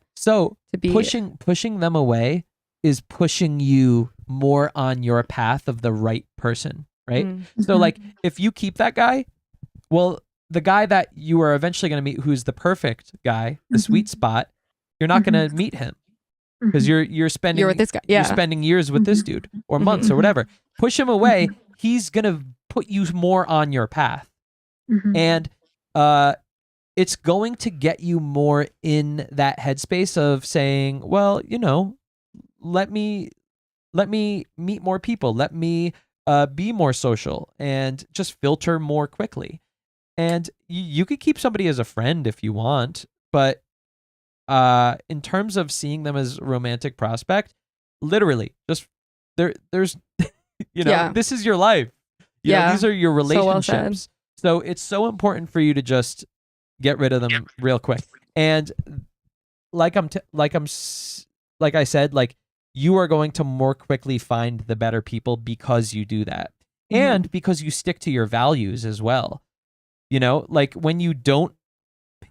be. Pushing them away is pushing you more on your path of the right person, right? So like if you keep that guy, well, the guy that you are eventually going to meet who's the perfect guy, the sweet spot, you're not going to meet him because you're spending with this guy. You're spending years with this dude or months or whatever. Push him away, he's going to put you more on your path. And it's going to get you more in that headspace of saying, well, you know, let me meet more people. Let me be more social and just filter more quickly. And you could keep somebody as a friend if you want, but in terms of seeing them as a romantic prospect, literally just there's you know, this is your life. You know, these are your relationships. So it's so important for you to just get rid of them real quick. And like I said, like you are going to more quickly find the better people because you do that. And because you stick to your values as well. You know, like when you don't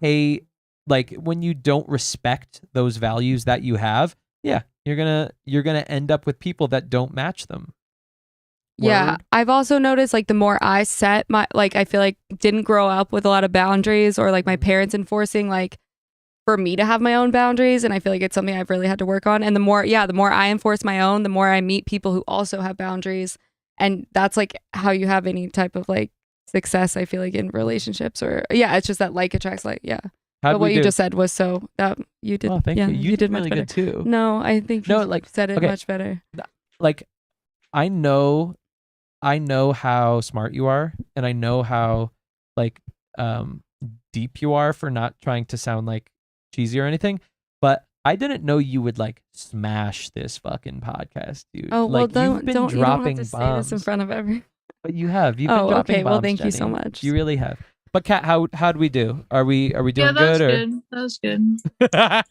when you don't respect those values that you have, you're gonna end up with people that don't match them. Yeah, I've also noticed like the more I set my I feel like didn't grow up with a lot of boundaries or like my parents enforcing like for me to have my own boundaries, and I feel like it's something I've really had to work on. And the more I enforce my own, the more I meet people who also have boundaries, and that's like how you have any type of like success, I feel like, in relationships or it's just that like attracts like. But what you just said was so that you did. Oh, thank you. You did much really better good too. No, I think you said it much better. Like I know how smart you are, and I know how like deep you are for not trying to sound like cheesy or anything, but I didn't know you would like smash this fucking podcast, dude. Oh, well, like, don't dropping you don't have to say bombs. this in front of everyone. But you have. You've been dropping bombs. Well, thank Jenny. you so much. You really have. But Kat, how'd we do? Are we doing that good? was good. I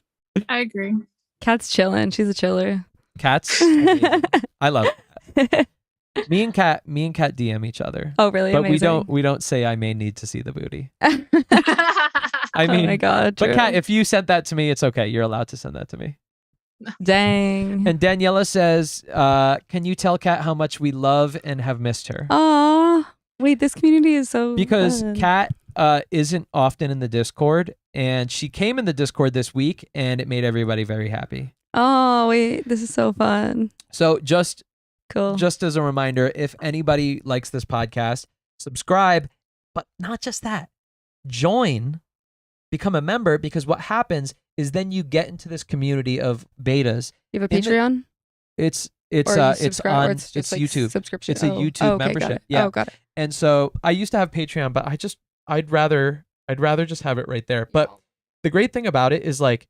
agree. Kat's chilling. She's a chiller. Kat's amazing. I love it. Me and Kat DM each other. Oh, really? But Amazing. we don't say I may need to see the booty. I Oh mean, my God. but True. Kat, if you sent that to me, it's okay. You're allowed to send that to me. Dang. And Daniela says, can you tell Kat how much we love and have missed her? Aw. Wait, this community is so Because fun. Kat isn't often in the Discord, and she came in the Discord this week, and it made everybody very happy. Oh, wait, this is so fun. So just Cool. as a reminder, if anybody likes this podcast, subscribe, but not just that. Join, become a member, because what happens is then you get into this community of betas. You have a Patreon? It's Or you on subscribe, or it's just like YouTube. subscription. It's a YouTube okay, membership. Got it. Yeah. Oh, got it. And so I used to have Patreon, but I'd rather just have it right there. But the great thing about it is like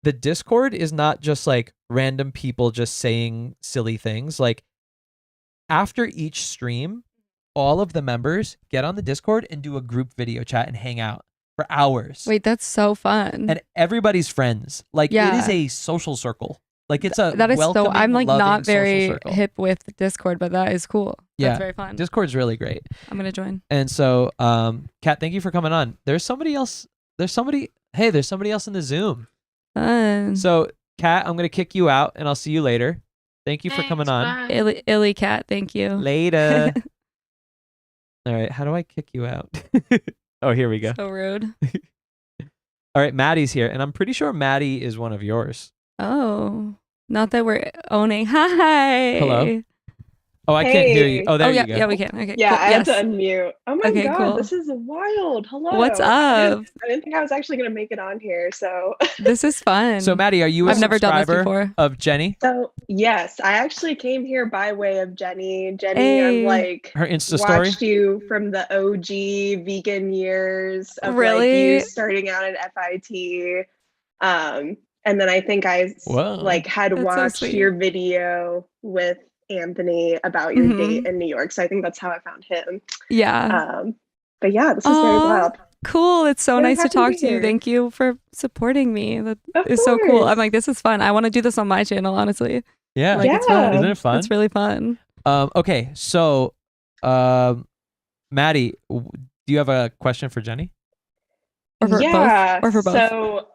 the Discord is not just like random people just saying silly things. Like after each stream, all of the members get on the Discord and do a group video chat and hang out for hours. Wait, that's so fun. And everybody's friends. Like it is Yeah. a social circle. Like it's a That is so. welcoming, I'm like loving not social very circle. hip with Discord, but that is cool. Yeah. That's very fun. Discord's really great. I'm gonna join. And so, Kat, thank you for coming on. There's somebody else in the Zoom. Fun. So, Kat, I'm gonna kick you out, and I'll see you later. Thank you for coming on. Bye. Illy cat, thank you. Later. All right, how do I kick you out? Oh, here we go. So rude. All right, Maddie's here, and I'm pretty sure Maddie is one of yours. Oh, not that we're owning. Hi. Hello? Oh, I can't hear you. Hey. Oh, there yeah, you go. yeah, we can. Okay. Yeah, cool. I had Yes. to unmute. Oh my Okay, god, cool. this is wild. Hello. What's I up? didn't think I was actually gonna make it on here. So, This is fun. So, Maddie, are you a I've never done this subscriber before. of Jenny? so yes, I actually came here by way of Jenny. Jenny, Hey. I'm like Her Insta story? watched you from the OG vegan years of like Really? you starting out at FIT. And then I think I Whoa. like had That's so watched sweet. your video with Anthony about your Mhm. date in New York. So I think that's how I found him. Yeah. But yeah, this is very Aw. wild. Cool. It's so Very nice to happy to talk be to you. here. Thank you for supporting me. That Of is so cool. course. I'm like, this is fun. I want to do this on my channel, honestly. Yeah. Like, it's fun. Isn't it fun? It's really fun. Okay, so, Maddie, do you have a question for Jenny? Or for Yeah. both. Or for both. So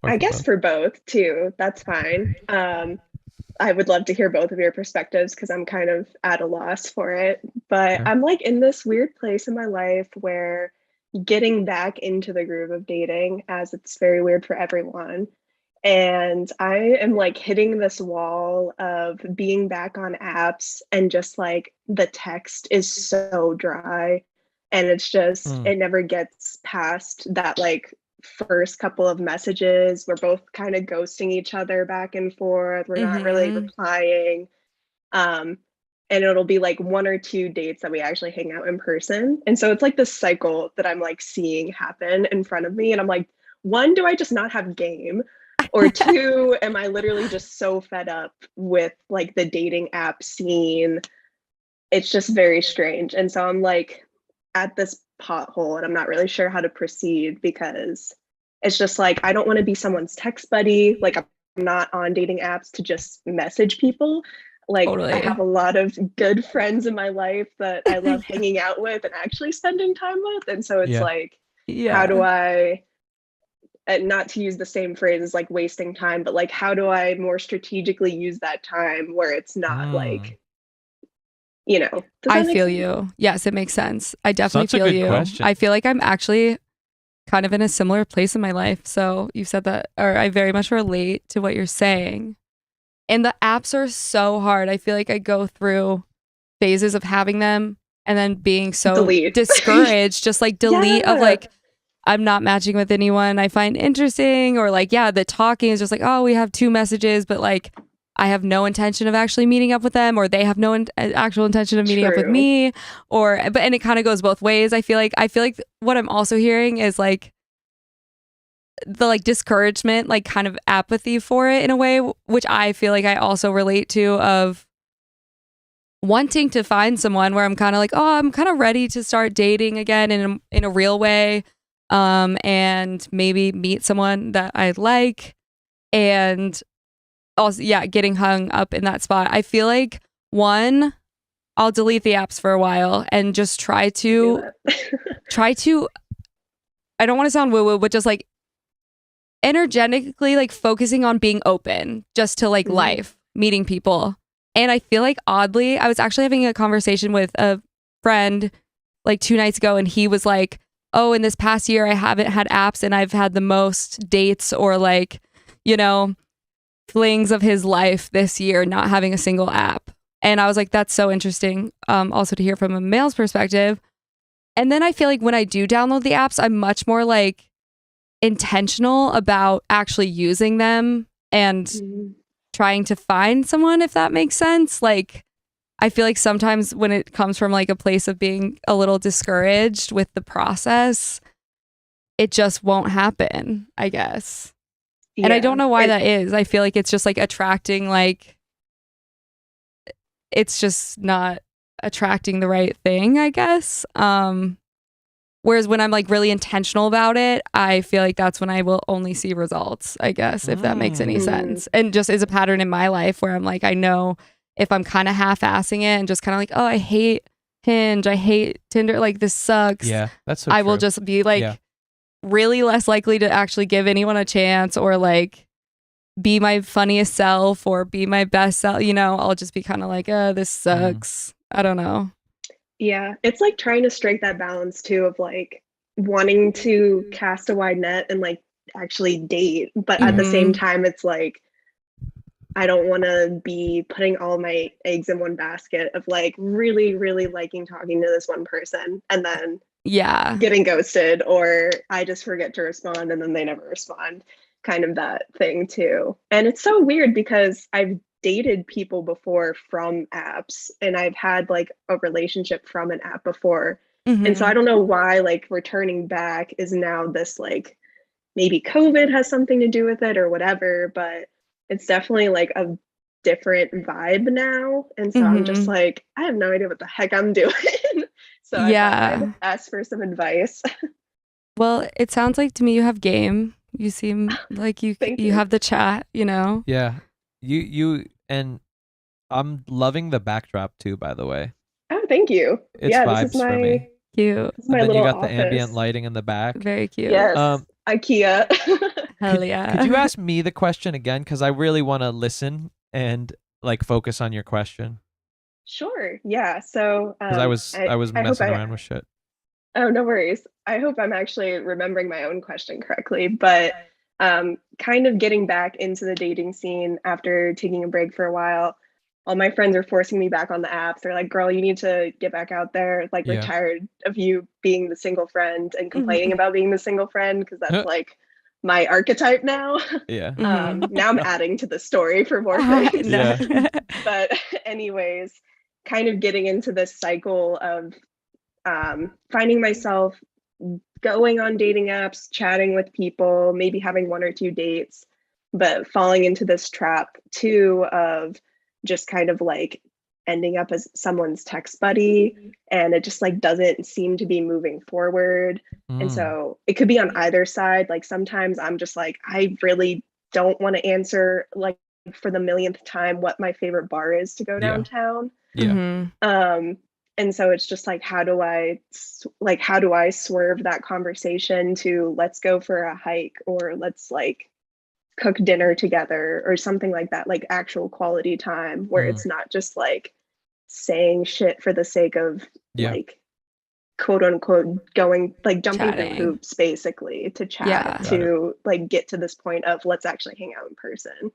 Or I for guess both? for both too. That's fine. I would love to hear both of your perspectives because I'm kind of at a loss for it. But Sure. I'm like in this weird place in my life where getting back into the groove of dating, as it's very weird for everyone. And I am like hitting this wall of being back on apps and just like the text is so dry. And it's just, it never gets past that like first couple of messages. We're both kind of ghosting each other back and forth. We're not really Mhm. replying. And it'll be like one or two dates that we actually hang out in person. And so it's like this cycle that I'm like seeing happen in front of me. And I'm like, one, do I just not have game? Or two, am I literally just so fed up with like the dating app scene? It's just very strange. And so I'm like at this pothole and I'm not really sure how to proceed because it's just like, I don't want to be someone's text buddy. Like I'm not on dating apps to just message people. Like Totally. I have a lot of good friends in my life that I love hanging out with and actually spending time with. And so it's Yeah. like, Yeah. how do I, not to use the same phrase as like wasting time, but like, how do I more strategically use that time where it's not like, you know, does I that make feel sense? you. Yes, it makes sense. I definitely Such a feel good you. question. I feel like I'm actually kind of in a similar place in my life. So you said that, or I very much relate to what you're saying. And the apps are so hard. I feel like I go through phases of having them and then being so Delete. discouraged, just like delete of Yeah. like, I'm not matching with anyone I find interesting, or like, yeah, the talking is just like, oh, we have 2 messages, but like, I have no intention of actually meeting up with them, or they have no actual intention of meeting up with True. me, and it kind of goes both ways. I feel like what I'm also hearing is like the like discouragement, like kind of apathy for it in a way, which I feel like I also relate to, of wanting to find someone where I'm kind of like, oh, I'm kind of ready to start dating again in a real way, and maybe meet someone that I like, and also, yeah, getting hung up in that spot. I feel like, one, I'll delete the apps for a while and just try to I don't want to sound woo-woo, but just like energetically like focusing on being open just to like Mhm. life, meeting people. And I feel like oddly, I was actually having a conversation with a friend like 2 nights ago, and he was like, oh, in this past year I haven't had apps and I've had the most dates or like, you know, flings of his life this year not having a single app. And I was like, that's so interesting, also to hear from a male's perspective. And then I feel like when I do download the apps, I'm much more like intentional about actually using them and Mhm. trying to find someone, if that makes sense. Like, I feel like sometimes when it comes from like a place of being a little discouraged with the process, it just won't happen, I guess. And I Yeah. don't know why It- that is. I feel like it's just like attracting like it's just not attracting the right thing, I guess. Whereas when I'm like really intentional about it, I feel like that's when I will only see results, I guess, if that makes any Mm. sense. And just is a pattern in my life where I'm like, I know if I'm kind of half-assing it and just kind of like, oh, I hate Hinge, I hate Tinder, like this sucks. Yeah, that's so I will true. just be like Yeah. really less likely to actually give anyone a chance or like be my funniest self or be my best self. You know, I'll just be kind of like, this sucks. I don't know. Yeah, it's like trying to strike that balance too of like wanting to cast a wide net and like actually date, but at the same time, it's like I don't want to be putting all my eggs in one basket of like really, really liking talking to this one person and then Yeah. getting ghosted, or I just forget to respond and then they never respond. Kind of that thing too. And it's so weird because I've dated people before from apps and I've had like a relationship from an app before. And so I don't know why like returning back is now this like maybe COVID has something to do with it or whatever, but it's definitely like a different vibe now. And so I'm just like, I have no idea what the heck I'm doing. So I thought I'd ask for some advice. Well, it sounds like to me you have game. You seem like you have the chat, you know? Yeah. You and I'm loving the backdrop too, by the way. Oh, thank you. It's yeah, vibes this is for my me. Cute. this is my And then little you got office. the ambient lighting in the back. Very cute. Yes. IKEA. Hell yeah. Could you ask me the question again? Because I really want to listen and like focus on your question. Sure. Yeah. So Because I was messing around with shit. Oh, no worries. I hope I'm actually remembering my own question correctly, but kind of getting back into the dating scene after taking a break for a while. All my friends are forcing me back on the apps. They're like, girl, you need to get back out there. Like, we're tired of you being the single friend and complaining about being the single friend, because that's like my archetype now. Yeah. Now I'm adding to the story for more things. Yeah. But anyways, kind of getting into this cycle of finding myself going on dating apps, chatting with people, maybe having one or two dates, but falling into this trap too of just kind of like ending up as someone's text buddy, and it just like doesn't seem to be moving forward. And so it could be on either side. Like sometimes I'm just like, I really don't want to answer like for the millionth time what my favorite bar is to go downtown. And so it's just like, how do I swerve that conversation to let's go for a hike, or let's like cook dinner together or something like that, like actual quality time where it's not just like saying shit for the sake of like quote unquote going like jumping through hoops basically to chat to like get to this point of let's actually hang out in person.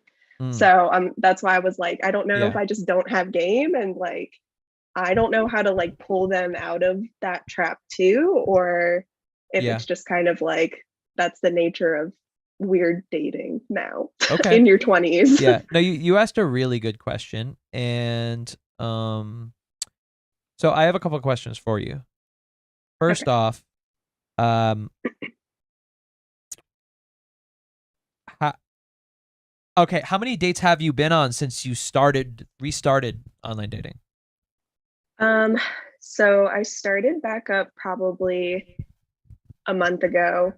So that's why I was like, I don't know if I just don't have game, and like I don't know how to like pull them out of that trap too, or if it's just kind of like that's the nature of weird dating now in your 20s. Yeah. No, you asked a really good question, and so I have a couple of questions for you. First off, how many dates have you been on since you restarted online dating? So I started back up probably a month ago,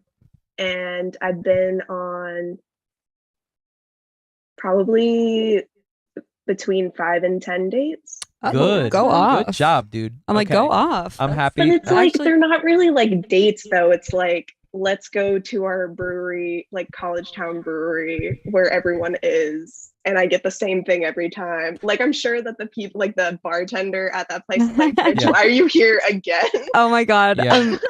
and I've been on probably between 5 and 10 dates. Good. Go off. Good job, dude. I'm like, go off. I'm happy. But it's like, they're not really like dates though. It's like, let's go to our brewery, like College Town Brewery, where everyone is. And I get the same thing every time. Like, I'm sure that the people, like the bartender at that place is like, bitch, why are you here again? Oh my God.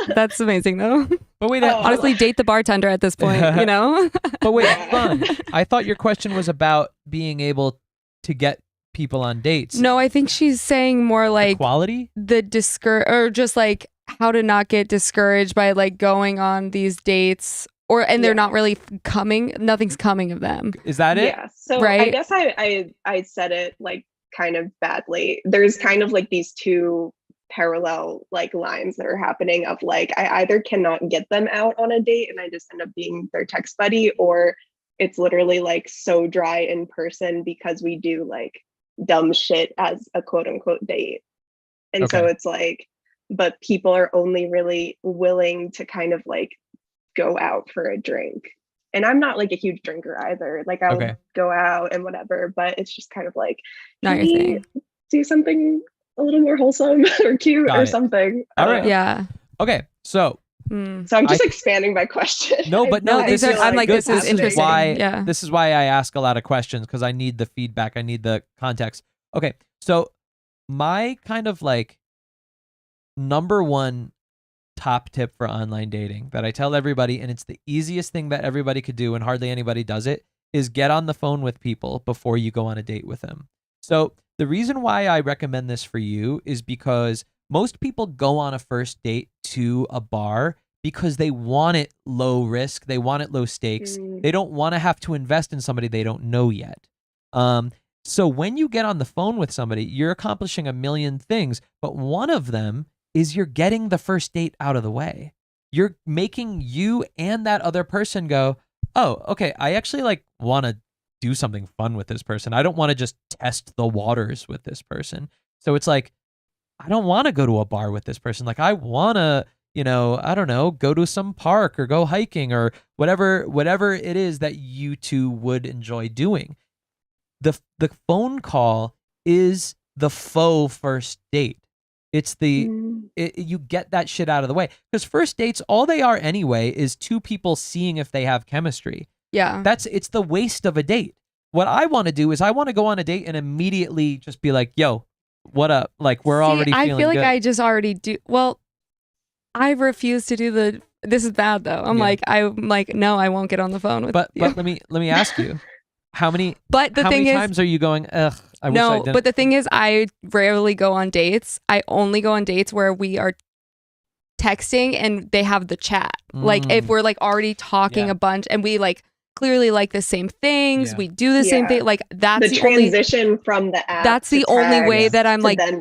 That's amazing though. But wait, honestly, date the bartender at this point, you know? But wait, fun. I thought your question was about being able to get people on dates. No, I think she's saying more like quality, or just like how to not get discouraged by like going on these dates, and they're not really coming. Nothing's coming of them. Is that it? Yeah. So I guess I said it like kind of badly. There's kind of like these two parallel like lines that are happening of like, I either cannot get them out on a date and I just end up being their text buddy, or it's literally like so dry in person because we do like dumb shit as a quote unquote date. And so Okay. it's like, but people are only really willing to kind of like go out for a drink. And I'm not like a huge drinker either. Like I'll Okay. go out and whatever, but it's just kind of like, Not can your we thing. do something a little more wholesome or cute Got or it. something? I All don't right. know. Yeah. Okay. So Mm. So I'm just I- expanding my question. No, but no, No, these this are- is I'm like, good. this is interesting. Yeah. This is why I ask a lot of questions, because I need the feedback. I need the context. Okay, so my kind of like number one top tip for online dating that I tell everybody, and it's the easiest thing that everybody could do and hardly anybody does it, is get on the phone with people before you go on a date with them. So the reason why I recommend this for you is because most people go on a first date to a bar because they want it low risk, they want it low stakes. They don't want to have to invest in somebody they don't know yet. So when you get on the phone with somebody, you're accomplishing a million things, but one of them is you're getting the first date out of the way. You're making you and that other person go, oh, okay, I actually like want to do something fun with this person. I don't want to just test the waters with this person. So it's like, I don't want to go to a bar with this person. Like I want to, I don't know, go to some park or go hiking or whatever it is that you two would enjoy doing. The phone call is the faux first date. It's you get that shit out of the way, because first dates, all they are anyway is two people seeing if they have chemistry. Yeah. It's the waste of a date. What I want to do is I want to go on a date and immediately just be like, yo, what up? Like we're already feeling I feel like good. I just already do. Well, I refuse to do this is bad though. I'm like, no, I won't get on the phone with But you. let me ask you, how many But the how thing many is, times are you going, ugh, I wish I no, didn't. but the thing is, I rarely go on dates. I only go on dates where we are texting and they have the chat. Like if we're like already talking Yeah. a bunch and we like clearly like the same things, Yeah. we do the same Yeah. thing. Like that's The the only transition from the app. that's to the only text way that I'm to like then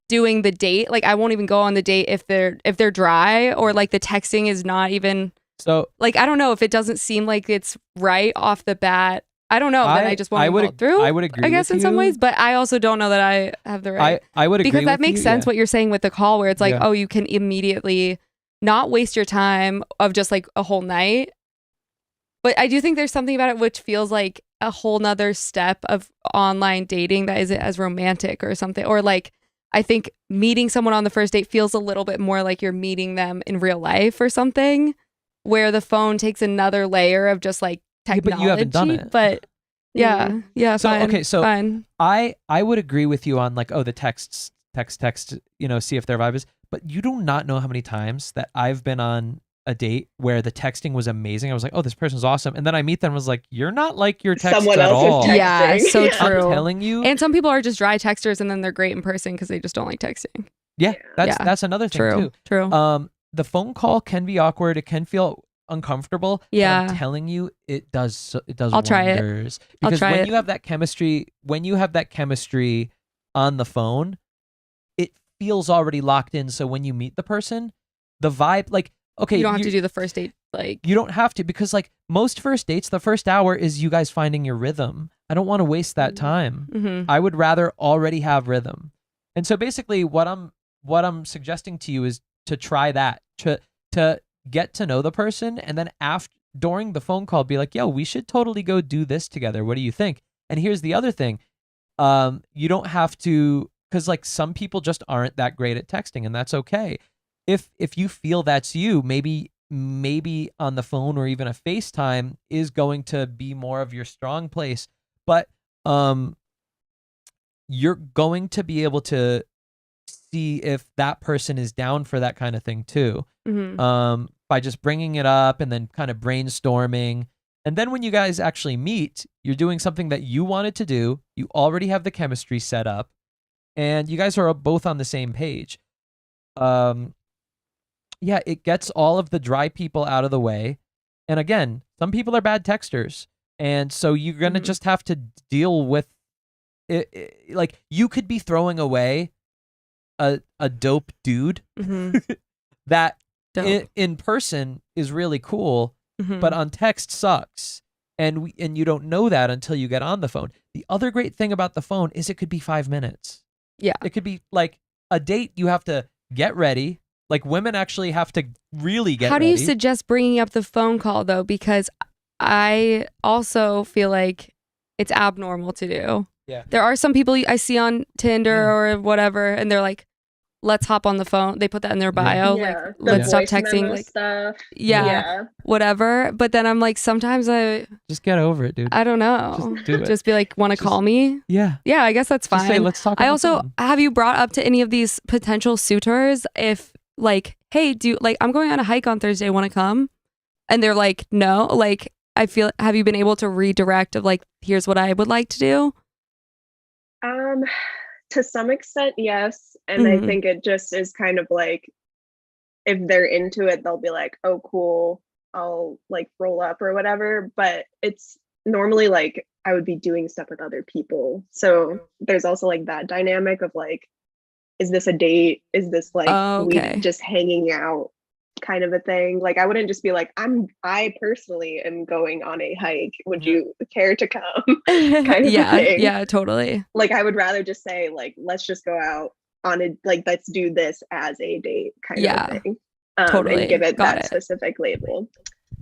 doing the date. Like I won't even go on the date if they're dry, or like the texting is not even So like, I don't know, if it doesn't seem like it's right off the bat. I don't know. Then I just won't go through. I would agree. I guess with in some you. ways, but I also don't know that I have the right. I would agree Because that with makes you, sense yeah. what you're saying with the call, where it's like, Yeah. oh, you can immediately not waste your time of just like a whole night. But I do think there's something about it which feels like a whole nother step of online dating that isn't as romantic or something. Or like, I think meeting someone on the first date feels a little bit more like you're meeting them in real life or something, where the phone takes another layer of just like Yeah, technology. but you haven't done it. But yeah, yeah, So, fine. okay, so- fine. I would agree with you on like, oh, the text, see if their vibe is. But you do not know how many times that I've been on a date where the texting was amazing. I was like, oh, this person's awesome. And then I meet them and was like, you're not like your text Someone at else is all. texting. Yeah, so Yeah. true. I'm telling you. And some people are just dry texters and then they're great in person because they just don't like texting. Yeah, Yeah. that's another thing True. too. True. The phone call can be awkward. It can feel uncomfortable. but Yeah. I'm telling you, it does. It does. I'll try it. wonders. I'll Because try when it. you have that chemistry on the phone, it feels already locked in. So when you meet the person, the vibe, like, okay, You don't have to do the first date. Like, you don't have to, because like most first dates, the first hour is you guys finding your rhythm. I don't want to waste that time. mhm. I would rather already have rhythm. And so basically what I'm suggesting to you is to try that, to get to know the person, and then during the phone call be like, yo, we should totally go do this together. What do you think? And here's the other thing. You don't have to, because like some people just aren't that great at texting, and that's okay. If you feel that's you, maybe on the phone or even a FaceTime is going to be more of your strong place. But you're going to be able to see if that person is down for that kind of thing too. Mhm. By just bringing it up and then kind of brainstorming. And then when you guys actually meet, you're doing something that you wanted to do. You already have the chemistry set up, and you guys are both on the same page. Yeah, it gets all of the dry people out of the way. And again, some people are bad texters. And so you're going to Mhm. just have to deal with it. Like, you could be throwing away a dope dude Mhm. that Dope. in person is really cool, Mhm. but on text sucks. and you don't know that until you get on the phone. The other great thing about the phone is it could be 5 minutes. Yeah. It could be like a date. You have to get ready. Like women actually have to really get ready. How do you suggest bringing up the phone call though? Because I also feel like it's abnormal to do. Yeah. There are some people I see on Tinder or whatever, and they're like, let's hop on the phone. They put that in their bio. Yeah, Like, the let's stop voice texting. memo Like, stuff. yeah, whatever. But then I'm like, sometimes Just get over it, dude. I don't know. Just do it. Just be like, want to Just- call me? Yeah. Yeah, I guess that's Just say, fine. let's talk on I the also, phone. have you brought up to any of these potential suitors if like, hey, I'm going on a hike on Thursday, want to come? And they're like, no. Like, have you been able to redirect of like, here's what I would like to do? To some extent, yes. And I think it just is kind of like, if they're into it, they'll be like, oh, cool, I'll like roll up or whatever. But it's normally like I would be doing stuff with other people. So there's also like that dynamic of like, is this a date? Is this like we just hanging out kind of a thing? Like I wouldn't just be like, I personally am going on a hike. Would you care to come? Kind of a thing. Yeah, totally. Like I would rather just say like, let's just go out on a like, let's do this as a date kind of thing. Totally. And give it Got that it. specific label.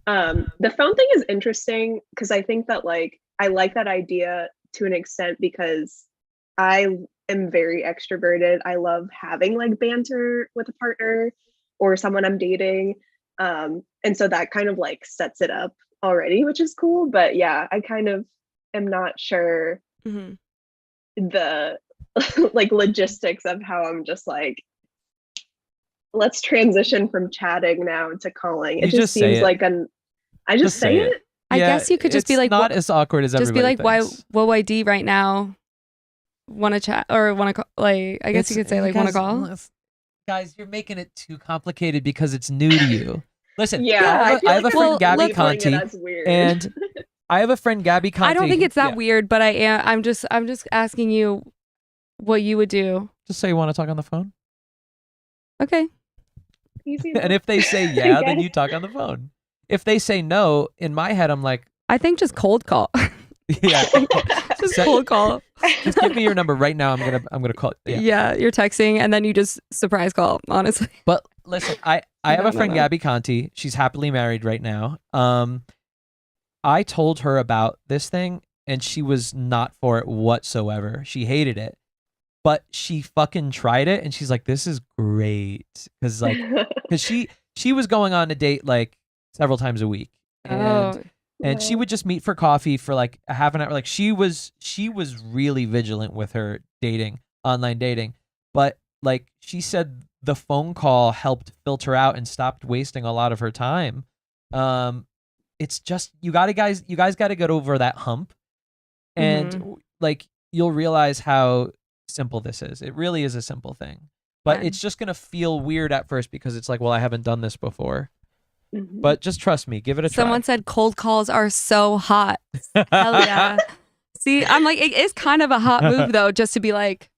The phone thing is interesting because I think that like I like that idea to an extent because I am very extroverted. I love having like banter with a partner or someone I'm dating. And so that kind of like sets it up already, which is cool. But yeah, I kind of am not sure the like logistics of how I'm just like, let's transition from chatting now to calling. It just seems like I just say it. I guess you could just be like, not as awkward as just be like, thinks. what do I do right now? Want to chat or want to call? Like, I guess you could say like, want to call? Guys, you're making it too complicated because it's new to you. Listen, Yeah, I have a friend, Gabby Conti, and I have a friend, Gabby Conti. I don't think it's that weird, but I'm just asking you what you would do. Just say you want to talk on the phone. Okay. Easy And if they say yeah, then you talk on the phone. If they say no, in my head, I'm like, I think just cold call. yeah, Just cold call. just give me your number right now. I'm gonna call. Yeah, you're texting and then you just surprise call. Honestly, But listen, I have a friend, Gabby Conti. She's happily married right now. I told her about this thing, and she was not for it whatsoever. She hated it, but she fucking tried it, and she's like, "This is great," because she was going on a date like several times a week, and she would just meet for coffee for like a half an hour. Like she was really vigilant with her online dating. But like she said, the phone call helped filter out and stopped wasting a lot of her time. It's just you guys got to get over that hump, and like you'll realize how simple this is. It really is a simple thing, but it's just gonna feel weird at first because it's like, well, I haven't done this before. But just trust me, give it a try. Someone said cold calls are so hot. Hell yeah. See, I'm like, it is kind of a hot move though, just to be like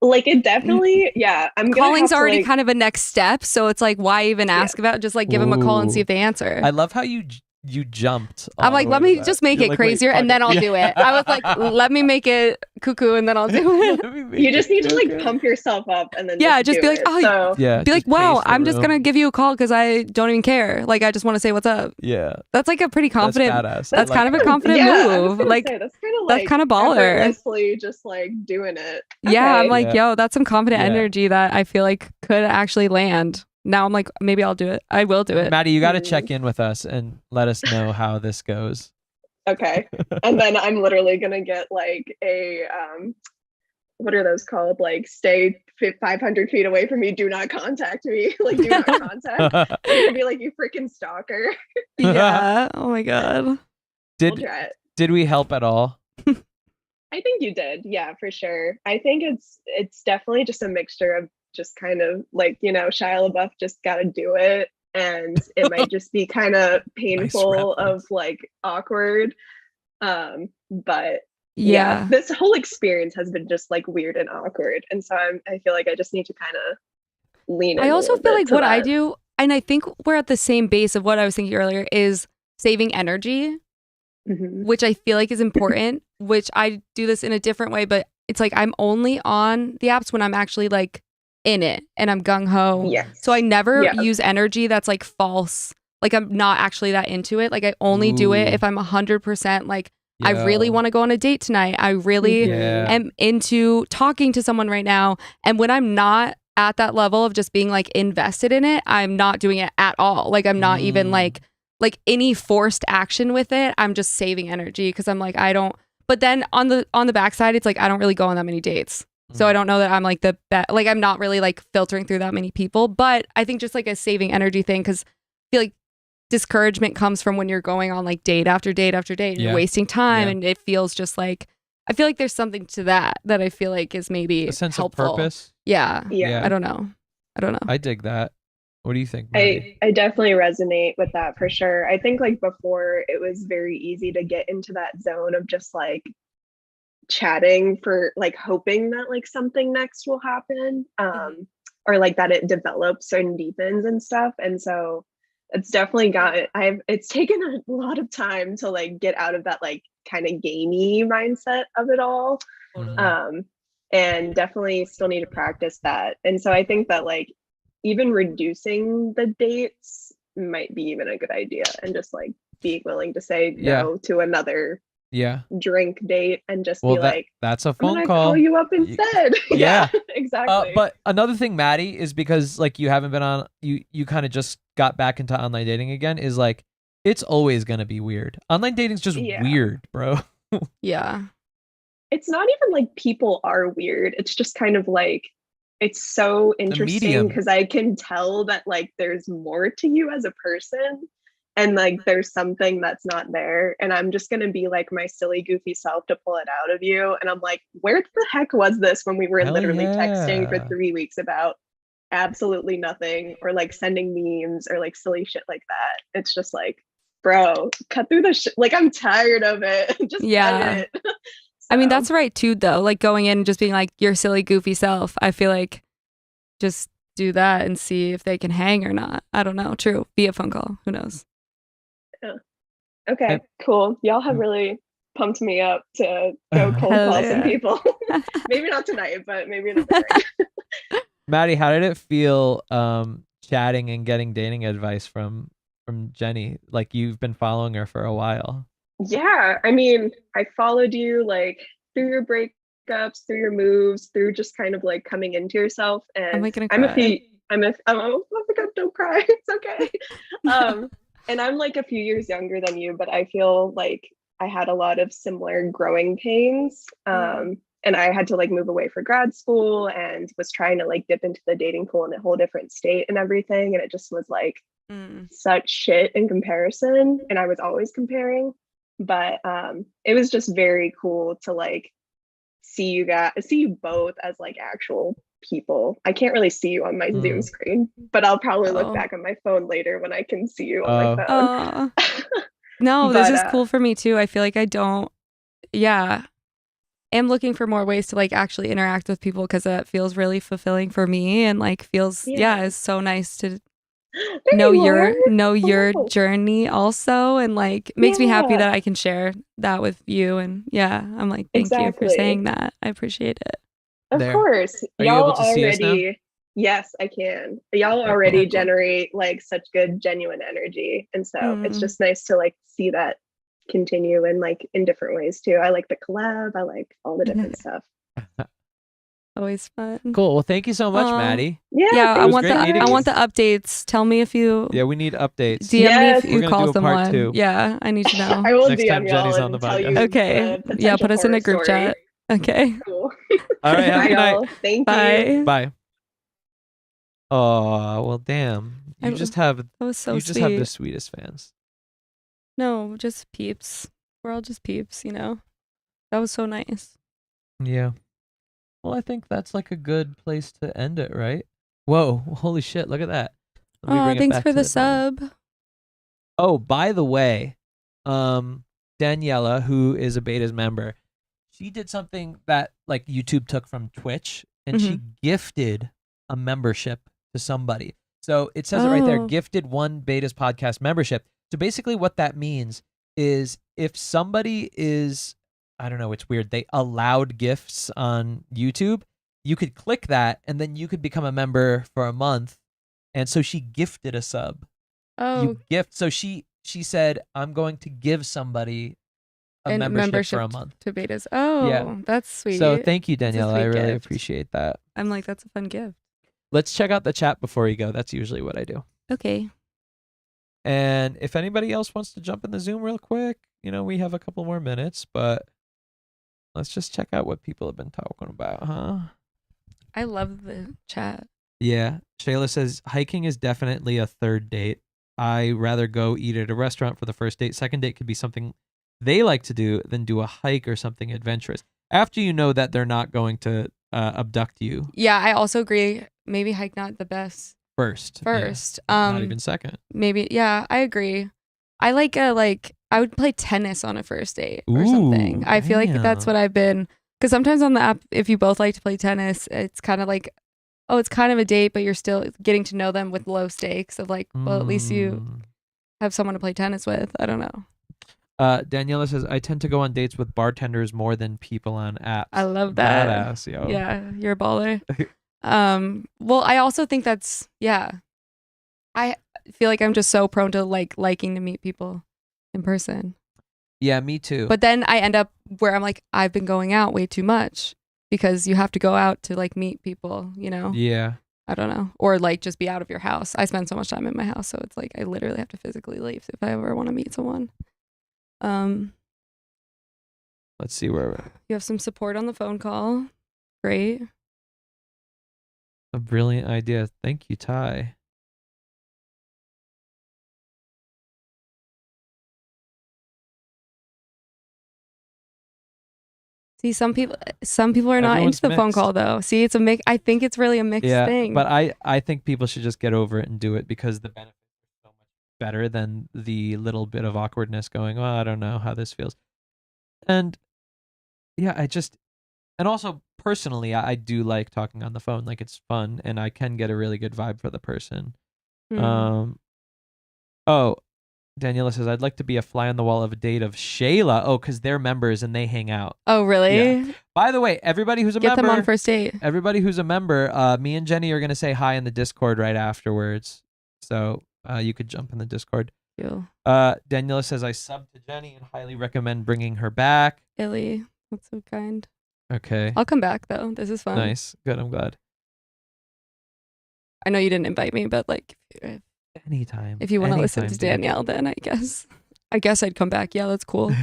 it definitely, yeah. Calling's already kind of a next step, so it's like, why even ask about it? Just like give them a call and see if they answer. I love how you jumped. I'm like, let me just make it crazier and then I'll do it. I was like, let me make it cuckoo and then I'll do it. You just need to like pump yourself up and then just be like, oh, yeah, be like, wow, I'm just gonna give you a call because I don't even care. Like, I just want to say what's up. Yeah, that's like a pretty confident. That's badass. That's kind of a confident move. Like, that's kind of baller. Effortlessly just like doing it. Yeah, I'm like, yo, that's some confident energy that I feel like could actually land. Now I'm like, maybe I'll do it. I will do it. Maddie, you got to check in with us and let us know how this goes. Okay. And then I'm literally going to get like a, what are those called? Like stay 500 feet away from me. Do not contact me. Like do not contact. I'm going to be like, you freaking stalker. Yeah. Oh my God. Did we help at all? I think you did. Yeah, for sure. I think it's definitely just a mixture of just kind of like, Shia LaBeouf just got to do it. And it might just be kind of painful of like awkward. But yeah, this whole experience has been just like weird and awkward. And so I feel like I just need to kind of lean in. I also feel like what I do, and I think we're at the same base of what I was thinking earlier, is saving energy. which I feel like is important, which I do this in a different way, but it's like I'm only on the apps when I'm actually like in it and I'm gung-ho. Yes. So I never Yeah. use energy that's like false. Like I'm not actually that into it. Like I only do it Ooh. if I'm 100% like I really Yo. want to go on a date tonight. I really Yeah. am into talking to someone right now. And when I'm not at that level of just being like invested in it, I'm not doing it at all. Like I'm not even like any forced action with it. I'm just saving energy because I'm like, I don't. But then on the backside, it's like I don't really go on that many dates. So I don't know that I'm like the best. Like I'm not really like filtering through that many people. But I think just like a saving energy thing, because I feel like discouragement comes from when you're going on like date after date after date and Yeah. you're wasting time, Yeah. and it feels just like I feel like there's something to that I feel like is maybe A sense helpful. of purpose. Yeah. Yeah. I don't know. I dig that. What do you think, Maddie? I definitely resonate with that for sure. I think like before it was very easy to get into that zone of just like chatting for like hoping that like something next will happen, or like that it develops and deepens and stuff. And so it's definitely it's taken a lot of time to like get out of that like kind of gamey mindset of it all. And definitely still need to practice that. And so I think that like even reducing the dates might be even a good idea, and just like being willing to say no to another Yeah. drink date and just Well, be like, that's a I'm phone gonna call. call you up instead. Yeah. Exactly. But another thing, Maddie, is because like you haven't been on, you kind of just got back into online dating again, is like it's always gonna be weird. Online dating's just weird, bro. Yeah. It's not even like people are weird. It's just kind of like it's so interesting medium. because I can tell that like there's more to you as a person, and like there's something that's not there, and I'm just gonna be like my silly goofy self to pull it out of you, and I'm like, where the heck was this when we were Hell literally yeah. texting for 3 weeks about absolutely nothing, or like sending memes or like silly shit like that. It's just like, bro, cut through the shit. Like I'm tired of it. Just end it. I mean, that's right too, though. Like going in and just being like your silly, goofy self. I feel like just do that and see if they can hang or not. I don't know. True. Be a phone call. Who knows? Okay, cool. Y'all have really pumped me up to go cold call some people. Maybe not tonight, but maybe another day. Maddie, how did it feel chatting and getting dating advice from Jenny? Like you've been following her for a while. Yeah, I mean, I followed you like through your breakups, through your moves, through just kind of like coming into yourself. And oh my God, don't cry. It's okay. And I'm like a few years younger than you, but I feel like I had a lot of similar growing pains. And I had to like move away for grad school and was trying to like dip into the dating pool in a whole different state and everything. And it just was like such shit in comparison. And I was always comparing. But it was just very cool to like see you both as like actual people. I can't really see you on my Zoom screen, but I'll probably look back on my phone later when I can see you on my phone. No, this is cool for me too. I feel like I don't am looking for more ways to like actually interact with people, because that feels really fulfilling for me, and like feels it's so nice to know your journey also, and like makes me happy that I can share that with you. And I'm like, thank you for saying that. I appreciate it. Of course. Are you able to see us now? Yes, I can. Y'all already generate like such good genuine energy, and so it's just nice to like see that continue in like in different ways too. I like the collab, I like all the different stuff. Always fun. Cool. Well, thank you so much, Maddie. I want the updates. Tell me if you we need updates. DM me if you call someone. Yeah, I need to know. I will next DM time Jenny's on the podcast. Okay. Yeah, put us in a group chat. Okay. Cool. All right, have a good night. Thank you. Bye. Oh, well, damn. You just have have the sweetest fans. No, just peeps. We're all just peeps, you know. That was so nice. Yeah. Well, I think that's like a good place to end it, right? Whoa, holy shit, look at that. Thanks for the sub. Oh, by the way, Daniela, who is a Beta's member, she did something that like YouTube took from Twitch, and she gifted a membership to somebody. So it says it right there, gifted one Beta's podcast membership. So basically what that means is if somebody is, I don't know, it's weird. They allowed gifts on YouTube. You could click that and then you could become a member for a month. And so she gifted a sub. Oh, You gift. So she said, I'm going to give somebody a and membership for a month. to betas. Oh, Yeah. that's sweet. So thank you, That's a Daniela. I sweet really gift. appreciate that. I'm like, that's a fun gift. Let's check out the chat before you go. That's usually what I do. Okay. And if anybody else wants to jump in the Zoom real quick, we have a couple more minutes, but let's just check out what people have been talking about, huh? I love the chat. Yeah. Shayla says, hiking is definitely a third date. I rather go eat at a restaurant for the first date. Second date could be something they like to do than do a hike or something adventurous. After you know that they're not going to abduct you Yeah, I also agree. Maybe hike not the best. first. First. Yeah. Not even second. Maybe, yeah, I agree. I I would play tennis on a first date or something. Ooh, I feel like that's damn. what I've been, because sometimes on the app, if you both like to play tennis, it's kind of like, oh, it's kind of a date, but you're still getting to know them with low stakes of like, well, at least you have someone to play tennis with. I don't know. Daniela says, I tend to go on dates with bartenders more than people on apps. I love that. Badass, yo. Yeah, you're a baller. Well, I also think that's, yeah. I feel like I'm just so prone to liking to meet people in person. Yeah, me too. But then I end up where I'm like, I've been going out way too much because you have to go out to like meet people, Yeah. I don't know. Or like just be out of your house. I spend so much time in my house, so it's like I literally have to physically leave if I ever want to meet someone. Let's see where You have some support on the phone call. Great. a brilliant idea. Thank you, Ty. See, some people are not Everyone's into the phone mixed. call though. See, it's a mix. I think it's really a mixed Yeah, thing. but I think people should just get over it and do it because the benefits are so much better than the little bit of awkwardness going, oh, I don't know how this feels. And yeah, and also personally, I do like talking on the phone. Like it's fun and I can get a really good vibe for the person. Oh, Daniela says, I'd like to be a fly on the wall of a date of Shayla. Oh, because they're members and they hang out. Oh, really? Yeah. By the way, everybody who's a Get member, them on first date. everybody who's a member, me and Jenny are going to say hi in the Discord right afterwards. So you could jump in the Discord. You. Daniela says, I subbed to Jenny and highly recommend bringing her back. Illy. That's so kind. Okay. I'll come back though. This is fun. Nice. Good. I'm glad. I know you didn't invite me, but like Anytime. if you want to listen to dude. Danielle, then I guess I'd come back. Yeah, that's cool.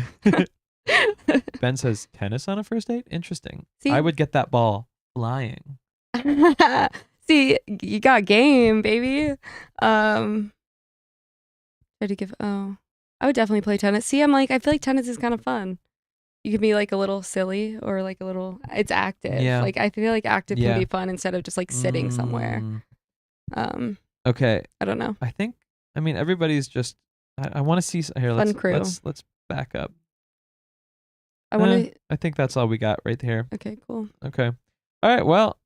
Ben says, tennis on a first date? Interesting. See? I would get that ball flying. See, you got game, baby. I would definitely play tennis. See, I feel like tennis is kind of fun. You can be like a little silly or like a little, it's active. Yeah. Like I feel like active Yeah. can be fun instead of just like sitting somewhere. Okay. I don't know. I think, everybody's just, I want to see, here, let's, Fun crew. let's back up. I want to, I think that's all we got right here. okay, cool. Okay. All right. Well,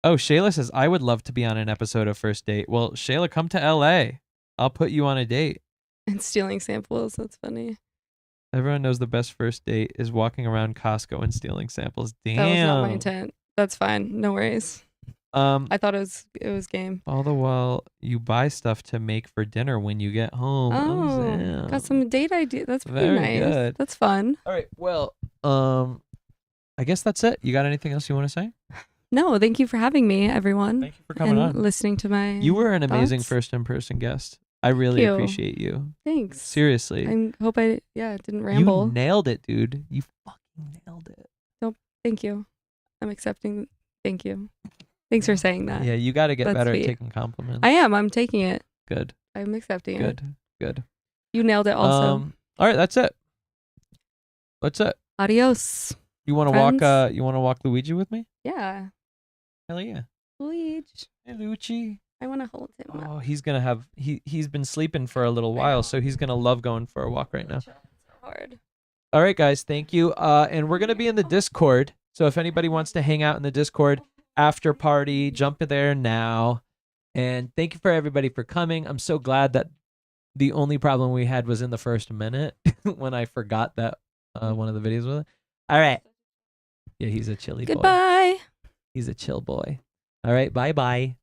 Shayla says, I would love to be on an episode of First Date. Well, Shayla, come to LA. I'll put you on a date. And stealing samples. That's funny. Everyone knows the best first date is walking around Costco and stealing samples. Damn. That was not my intent. That's fine. No worries. I thought it was game. All the while you buy stuff to make for dinner when you get home. Oh, damn. got some date idea. That's pretty Very nice. good. That's fun. All right. Well, I guess that's it. You got anything else you want to say? No, thank you for having me, everyone. Thank you for coming and on. listening to my You were an amazing thoughts. first in-person guest. I really you. appreciate you. Thanks. Seriously. I hope I didn't ramble. You nailed it, dude. You fucking nailed it. Thank you. I'm accepting. Thank you. Thanks for saying that. Yeah, you got to get That's better sweet. at taking compliments. I am. I'm taking it. Good. I'm accepting it. Good. Good. You nailed it also. All right, that's it. That's it. Adios. You want to walk friends. you want to walk Luigi with me? Yeah. Hell yeah. Luigi. Hey Luigi. I want to hold him up. Oh, he's going to have he's been sleeping for a little while, so he's going to love going for a walk right now. So hard. All right, guys, thank you. And we're going to be in the Discord. So if anybody wants to hang out in the Discord after party, jump in there now. And thank you for everybody for coming. I'm so glad that The only problem we had was in the first minute when I forgot that one of the videos was. All right. Yeah, he's a chilly boy. Goodbye. He's a chill boy. All right. Bye bye.